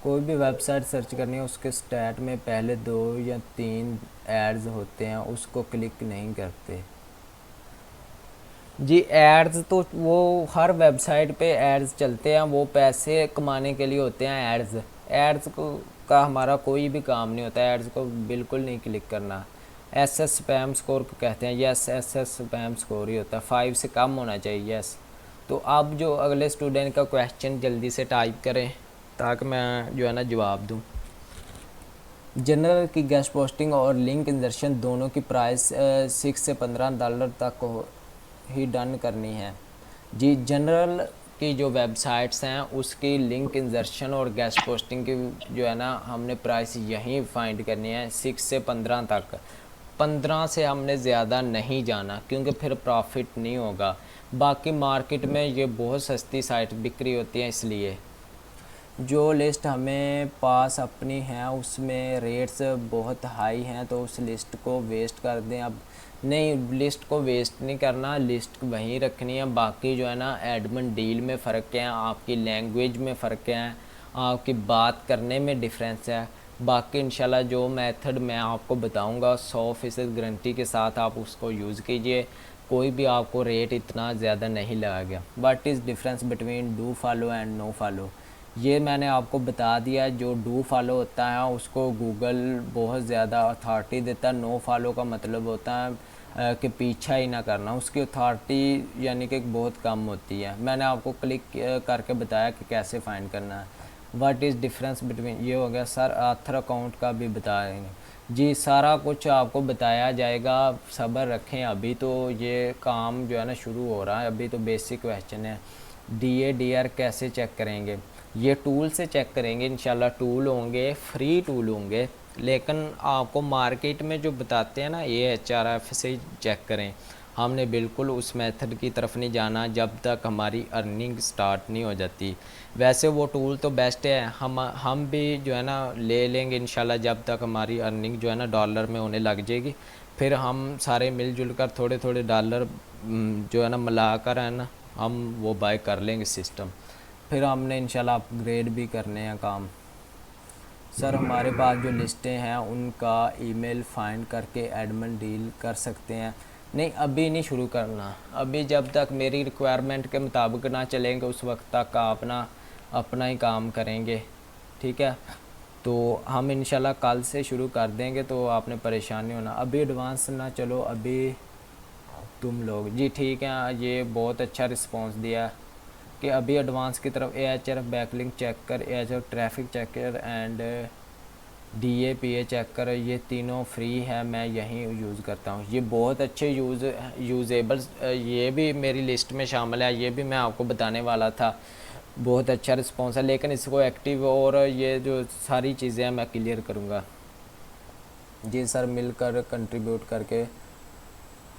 कोई भी वेबसाइट सर्च करनी है, उसके स्टैट में पहले 2 या 3 एड्स होते हैं, उसको क्लिक नहीं करते। जी, एड्स तो वो हर वेबसाइट पे एड्स चलते हैं, वो पैसे कमाने के लिए होते हैं एड्स। एड्स को का हमारा कोई भी काम नहीं होता, एड्स को बिल्कुल नहीं क्लिक करना। एसएस स्पैम स्कोर को कहते हैं, यस एसएस स्पैम स्कोर ही होता है, 5 से कम होना चाहिए, यस। तो अब जो अगले स्टूडेंट का क्वेश्चन जल्दी से टाइप करें ताकि मैं जो है ना जवाब दूँ। जनरल की गेस्ट पोस्टिंग और लिंक इंसर्शन दोनों की प्राइस $6 से $15 तक हो ही डन करनी है। जी जनरल की जो वेबसाइट्स हैं उसकी लिंक इंजर्शन और गेस्ट पोस्टिंग की जो है ना हमने प्राइस यहीं फाइंड करनी है 6 से 15 तक। 15 से हमने ज़्यादा नहीं जाना क्योंकि फिर प्रॉफिट नहीं होगा। बाकी मार्केट में ये बहुत सस्ती साइट बिक्री होती है, इसलिए जो लिस्ट हमें पास अपनी है उसमें रेट्स बहुत हाई हैं तो उस लिस्ट को वेस्ट कर दें। अब नहीं, लिस्ट को वेस्ट नहीं करना, लिस्ट वहीं रखनी है। बाकी जो है ना एडमिन डील में फ़र्क है, आपकी लैंग्वेज में फ़र्क है, आपकी बात करने में डिफरेंस है। बाकी इंशाल्लाह जो मेथड मैं आपको बताऊंगा 100% गारंटी के साथ आप उसको यूज़ कीजिए, कोई भी आपको रेट इतना ज़्यादा नहीं लगेगा। What is difference between do follow and no follow, ये मैंने आपको बता दिया। जो डू फॉलो होता है उसको गूगल बहुत ज़्यादा अथॉरिटी देता है, नो फॉलो का मतलब होता है कि पीछा ही ना करना, उसकी अथॉरिटी यानी कि बहुत कम होती है। मैंने आपको क्लिक करके बताया कि कैसे फाइंड करना है। व्हाट इज़ डिफरेंस बिटवीन, ये हो गया सर। आथर अकाउंट का भी बताएंगे जी, सारा कुछ आपको बताया जाएगा, सब्र रखें। अभी तो ये काम जो है ना शुरू हो रहा है, अभी तो बेसिक क्वेश्चन है। DADR कैसे चेक करेंगे, ये टूल से चेक करेंगे इंशाल्लाह। टूल होंगे, फ्री टूल होंगे, लेकिन आपको मार्केट में जो बताते हैं ना AHRF से चेक करें। हमने बिल्कुल उस मेथड की तरफ नहीं जाना जब तक हमारी अर्निंग स्टार्ट नहीं हो जाती। वैसे वो टूल तो बेस्ट है, हम भी जो है ना ले लेंगे इंशाल्लाह जब तक हमारी अर्निंग जो है ना डॉलर में होने लग जाएगी। फिर हम सारे मिलजुल कर थोड़े थोड़े डॉलर जो है ना मिला कर है ना हम वो बाय कर लेंगे सिस्टम। फिर हमने इंशाल्लाह अपग्रेड भी करने हैं काम। सर हमारे पास जो लिस्टें हैं उनका ईमेल फाइंड करके एडमिन डील कर सकते हैं। नहीं, अभी नहीं शुरू करना, अभी जब तक मेरी रिक्वायरमेंट के मुताबिक ना चलेंगे उस वक्त तक आप अपना ही काम करेंगे, ठीक है। तो हम इंशाल्लाह कल से शुरू कर देंगे, तो आपने परेशान नहीं होना। अभी एडवांस ना चलो, अभी तुम लोग जी ठीक है। ये बहुत अच्छा रिस्पांस दिया कि अभी एडवांस की तरफ AHRF बैकलिंक चेक कर, AHRF traffic checker and DAPA check कर, ये तीनों फ्री है, मैं यहीं यूज़ करता हूँ। ये बहुत अच्छे यूज़ेबल, ये भी मेरी लिस्ट में शामिल है, ये भी मैं आपको बताने वाला था। बहुत अच्छा रिस्पॉन्स है, लेकिन इसको एक्टिव और ये जो सारी चीज़ें हैं मैं क्लियर करूँगा जी सर। मिलकर कंट्रीब्यूट करके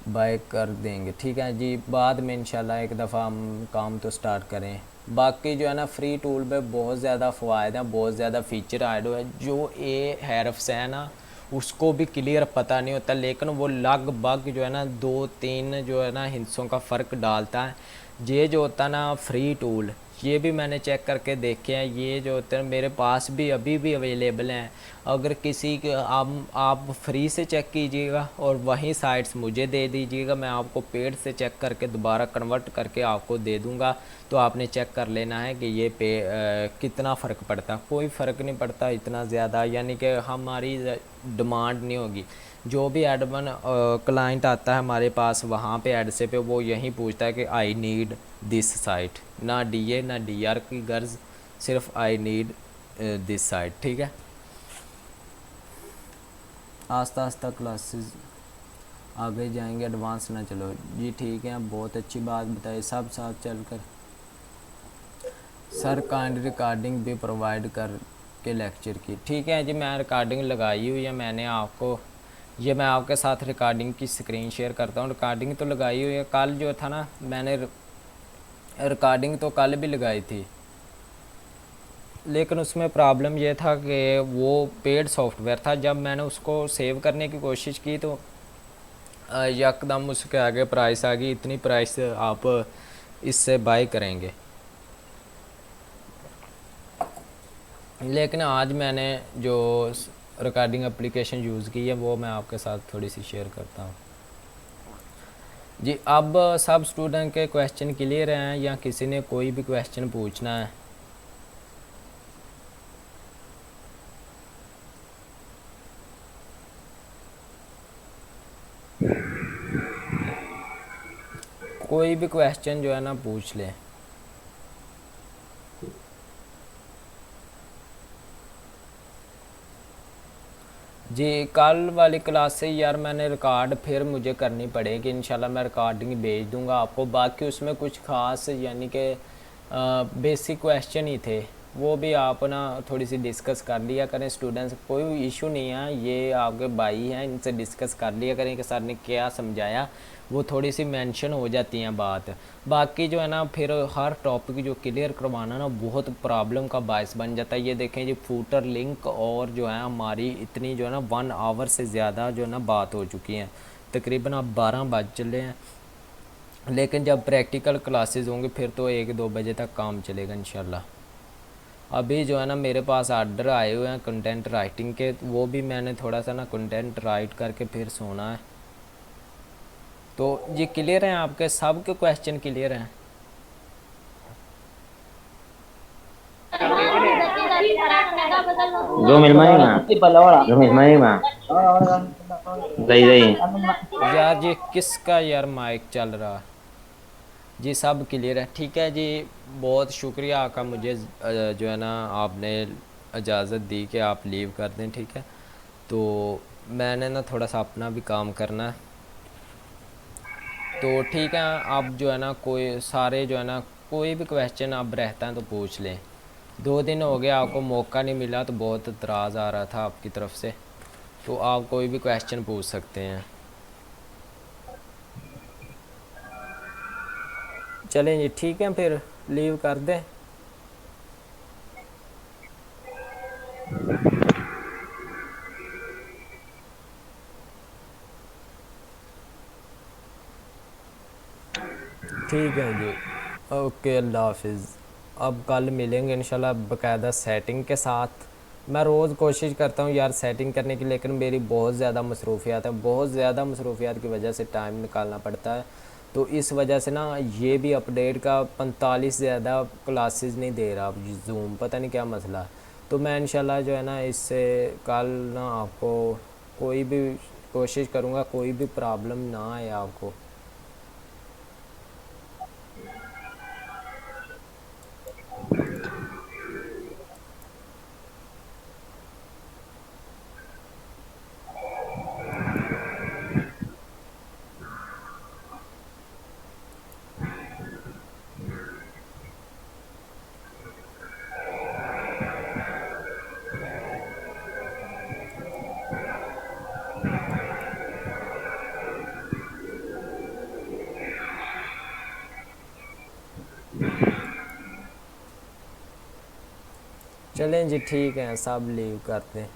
बाय कर देंगे, ठीक है जी। बाद में इंशाल्लाह एक दफ़ा हम काम तो स्टार्ट करें। बाकी जो है ना फ्री टूल में बहुत ज़्यादा फ़वाद हैं, बहुत ज़्यादा फ़ीचर ऐड हुए हैं। जो AHRF है ना उसको भी क्लियर पता नहीं होता, लेकिन वो लगभग जो है ना 2-3 जो है ना हिस्सों का फ़र्क डालता है। ये जो होता है ना फ्री टूल, ये भी मैंने चेक करके देखे हैं, ये जो होते हैं मेरे पास भी अभी भी अवेलेबल हैं। अगर किसी के आप फ्री से चेक कीजिएगा और वही साइट्स मुझे दे दीजिएगा, मैं आपको पेड से चेक करके दोबारा कन्वर्ट करके आपको दे दूंगा। तो आपने चेक कर लेना है कि ये कितना फ़र्क पड़ता। कोई फ़र्क नहीं पड़ता इतना ज़्यादा, यानी कि हमारी डिमांड नहीं होगी। जो भी एडमिन क्लाइंट आता है हमारे पास वहाँ पे एड से पे वो यही पूछता है कि आई नीड दिस साइट, ना DA ना DR की गर्ज, सिर्फ आई नीड दिस साइट, ठीक है। आस्ता आस्ता क्लासेस आगे जाएंगे, एडवांस ना चलो जी, ठीक है। बहुत अच्छी बात बताई, सब साथ चलकर। सर काइंड रिकॉर्डिंग भी प्रोवाइड कर के लेक्चर की, ठीक है जी। मैं रिकॉर्डिंग लगाई हुई है, मैंने आपको ये मैं आपके साथ रिकॉर्डिंग की स्क्रीन शेयर करता हूँ। रिकॉर्डिंग तो लगाई हुई है, कल जो था ना मैंने रिकॉर्डिंग तो कल भी लगाई थी, लेकिन उसमें प्रॉब्लम ये था कि वो पेड सॉफ्टवेयर था। जब मैंने उसको सेव करने की कोशिश की तो यकदम उसके आगे प्राइस आ गई, इतनी प्राइस आप इससे बाय करेंगे। लेकिन आज मैंने जो रिकॉर्डिंग एप्लीकेशन यूज़ की है वो मैं आपके साथ थोड़ी सी शेयर करता हूँ जी। अब सब स्टूडेंट के क्वेश्चन क्लियर हैं या किसी ने कोई भी क्वेश्चन पूछना है? कोई भी क्वेश्चन जो है ना पूछ लें। जी कल वाली क्लास से यार मैंने रिकॉर्ड फिर मुझे करनी पड़ेगी, इंशाल्लाह मैं रिकॉर्डिंग भेज दूंगा आपको। बाकी उसमें कुछ ख़ास यानी कि बेसिक क्वेश्चन ही थे, वो भी आप ना थोड़ी सी डिस्कस कर लिया करें स्टूडेंट्स, कोई इशू नहीं है, ये आपके भाई हैं, इनसे डिस्कस कर लिया करें कि सर ने क्या समझाया, वो थोड़ी सी मेंशन हो जाती हैं बात। बाकी जो है ना फिर हर टॉपिक जो क्लियर करवाना ना बहुत प्रॉब्लम का बायस बन जाता है। ये देखें जी फूटर लिंक और जो है हमारी इतनी जो है ना 1 आवर से ज़्यादा जो है ना बात हो चुकी हैं, तकरीबन अब 12 बज चले हैं। लेकिन जब प्रैक्टिकल क्लासेस होंगे फिर तो 1-2 बजे तक काम चलेगा इंशाल्लाह। अभी जो है ना मेरे पास आर्डर आए हुए हैं कंटेंट राइटिंग के, वो भी मैंने थोड़ा सा ना कंटेंट राइट करके फिर सोना है। तो ये क्लियर हैं आपके सब के क्वेश्चन क्लियर हैं? Zo milmai ma. Zo milmai ma. Zai zai. यार ये किसका यार माइक चल रहा? जी सब क्लियर है, ठीक है जी। बहुत शुक्रिया आपका, मुझे जो है ना आपने इजाज़त दी कि आप लीव कर दें, ठीक है। तो मैंने ना थोड़ा सा अपना भी काम करना है, तो ठीक है। आप जो है ना कोई सारे जो है ना कोई भी क्वेश्चन आप रहता है तो पूछ लें। 2 दिन हो गया आपको मौका नहीं मिला, तो बहुत इतराज़ आ रहा था आपकी तरफ से, तो आप कोई भी क्वेश्चन पूछ सकते हैं। चलें जी ठीक है, फिर लीव कर दें। ठीक है जी, ओके अल्लाह हाफिज़। अब कल मिलेंगे इंशाल्लाह बाकायदा सेटिंग के साथ। मैं रोज़ कोशिश करता हूँ यार सेटिंग करने की, लेकिन मेरी बहुत ज़्यादा मसरूफियात है, बहुत ज़्यादा मसरूफियात की वजह से टाइम निकालना पड़ता है। तो इस वजह से ना ये भी अपडेट का 45 ज़्यादा क्लासेस नहीं दे रहा जूम, पता नहीं क्या मसला है। तो मैं इंशाल्लाह जो है ना इससे कल ना आपको कोई भी कोशिश करूँगा कोई भी प्रॉब्लम ना आए आपको। चलें जी ठीक है, सब लीव करते हैं।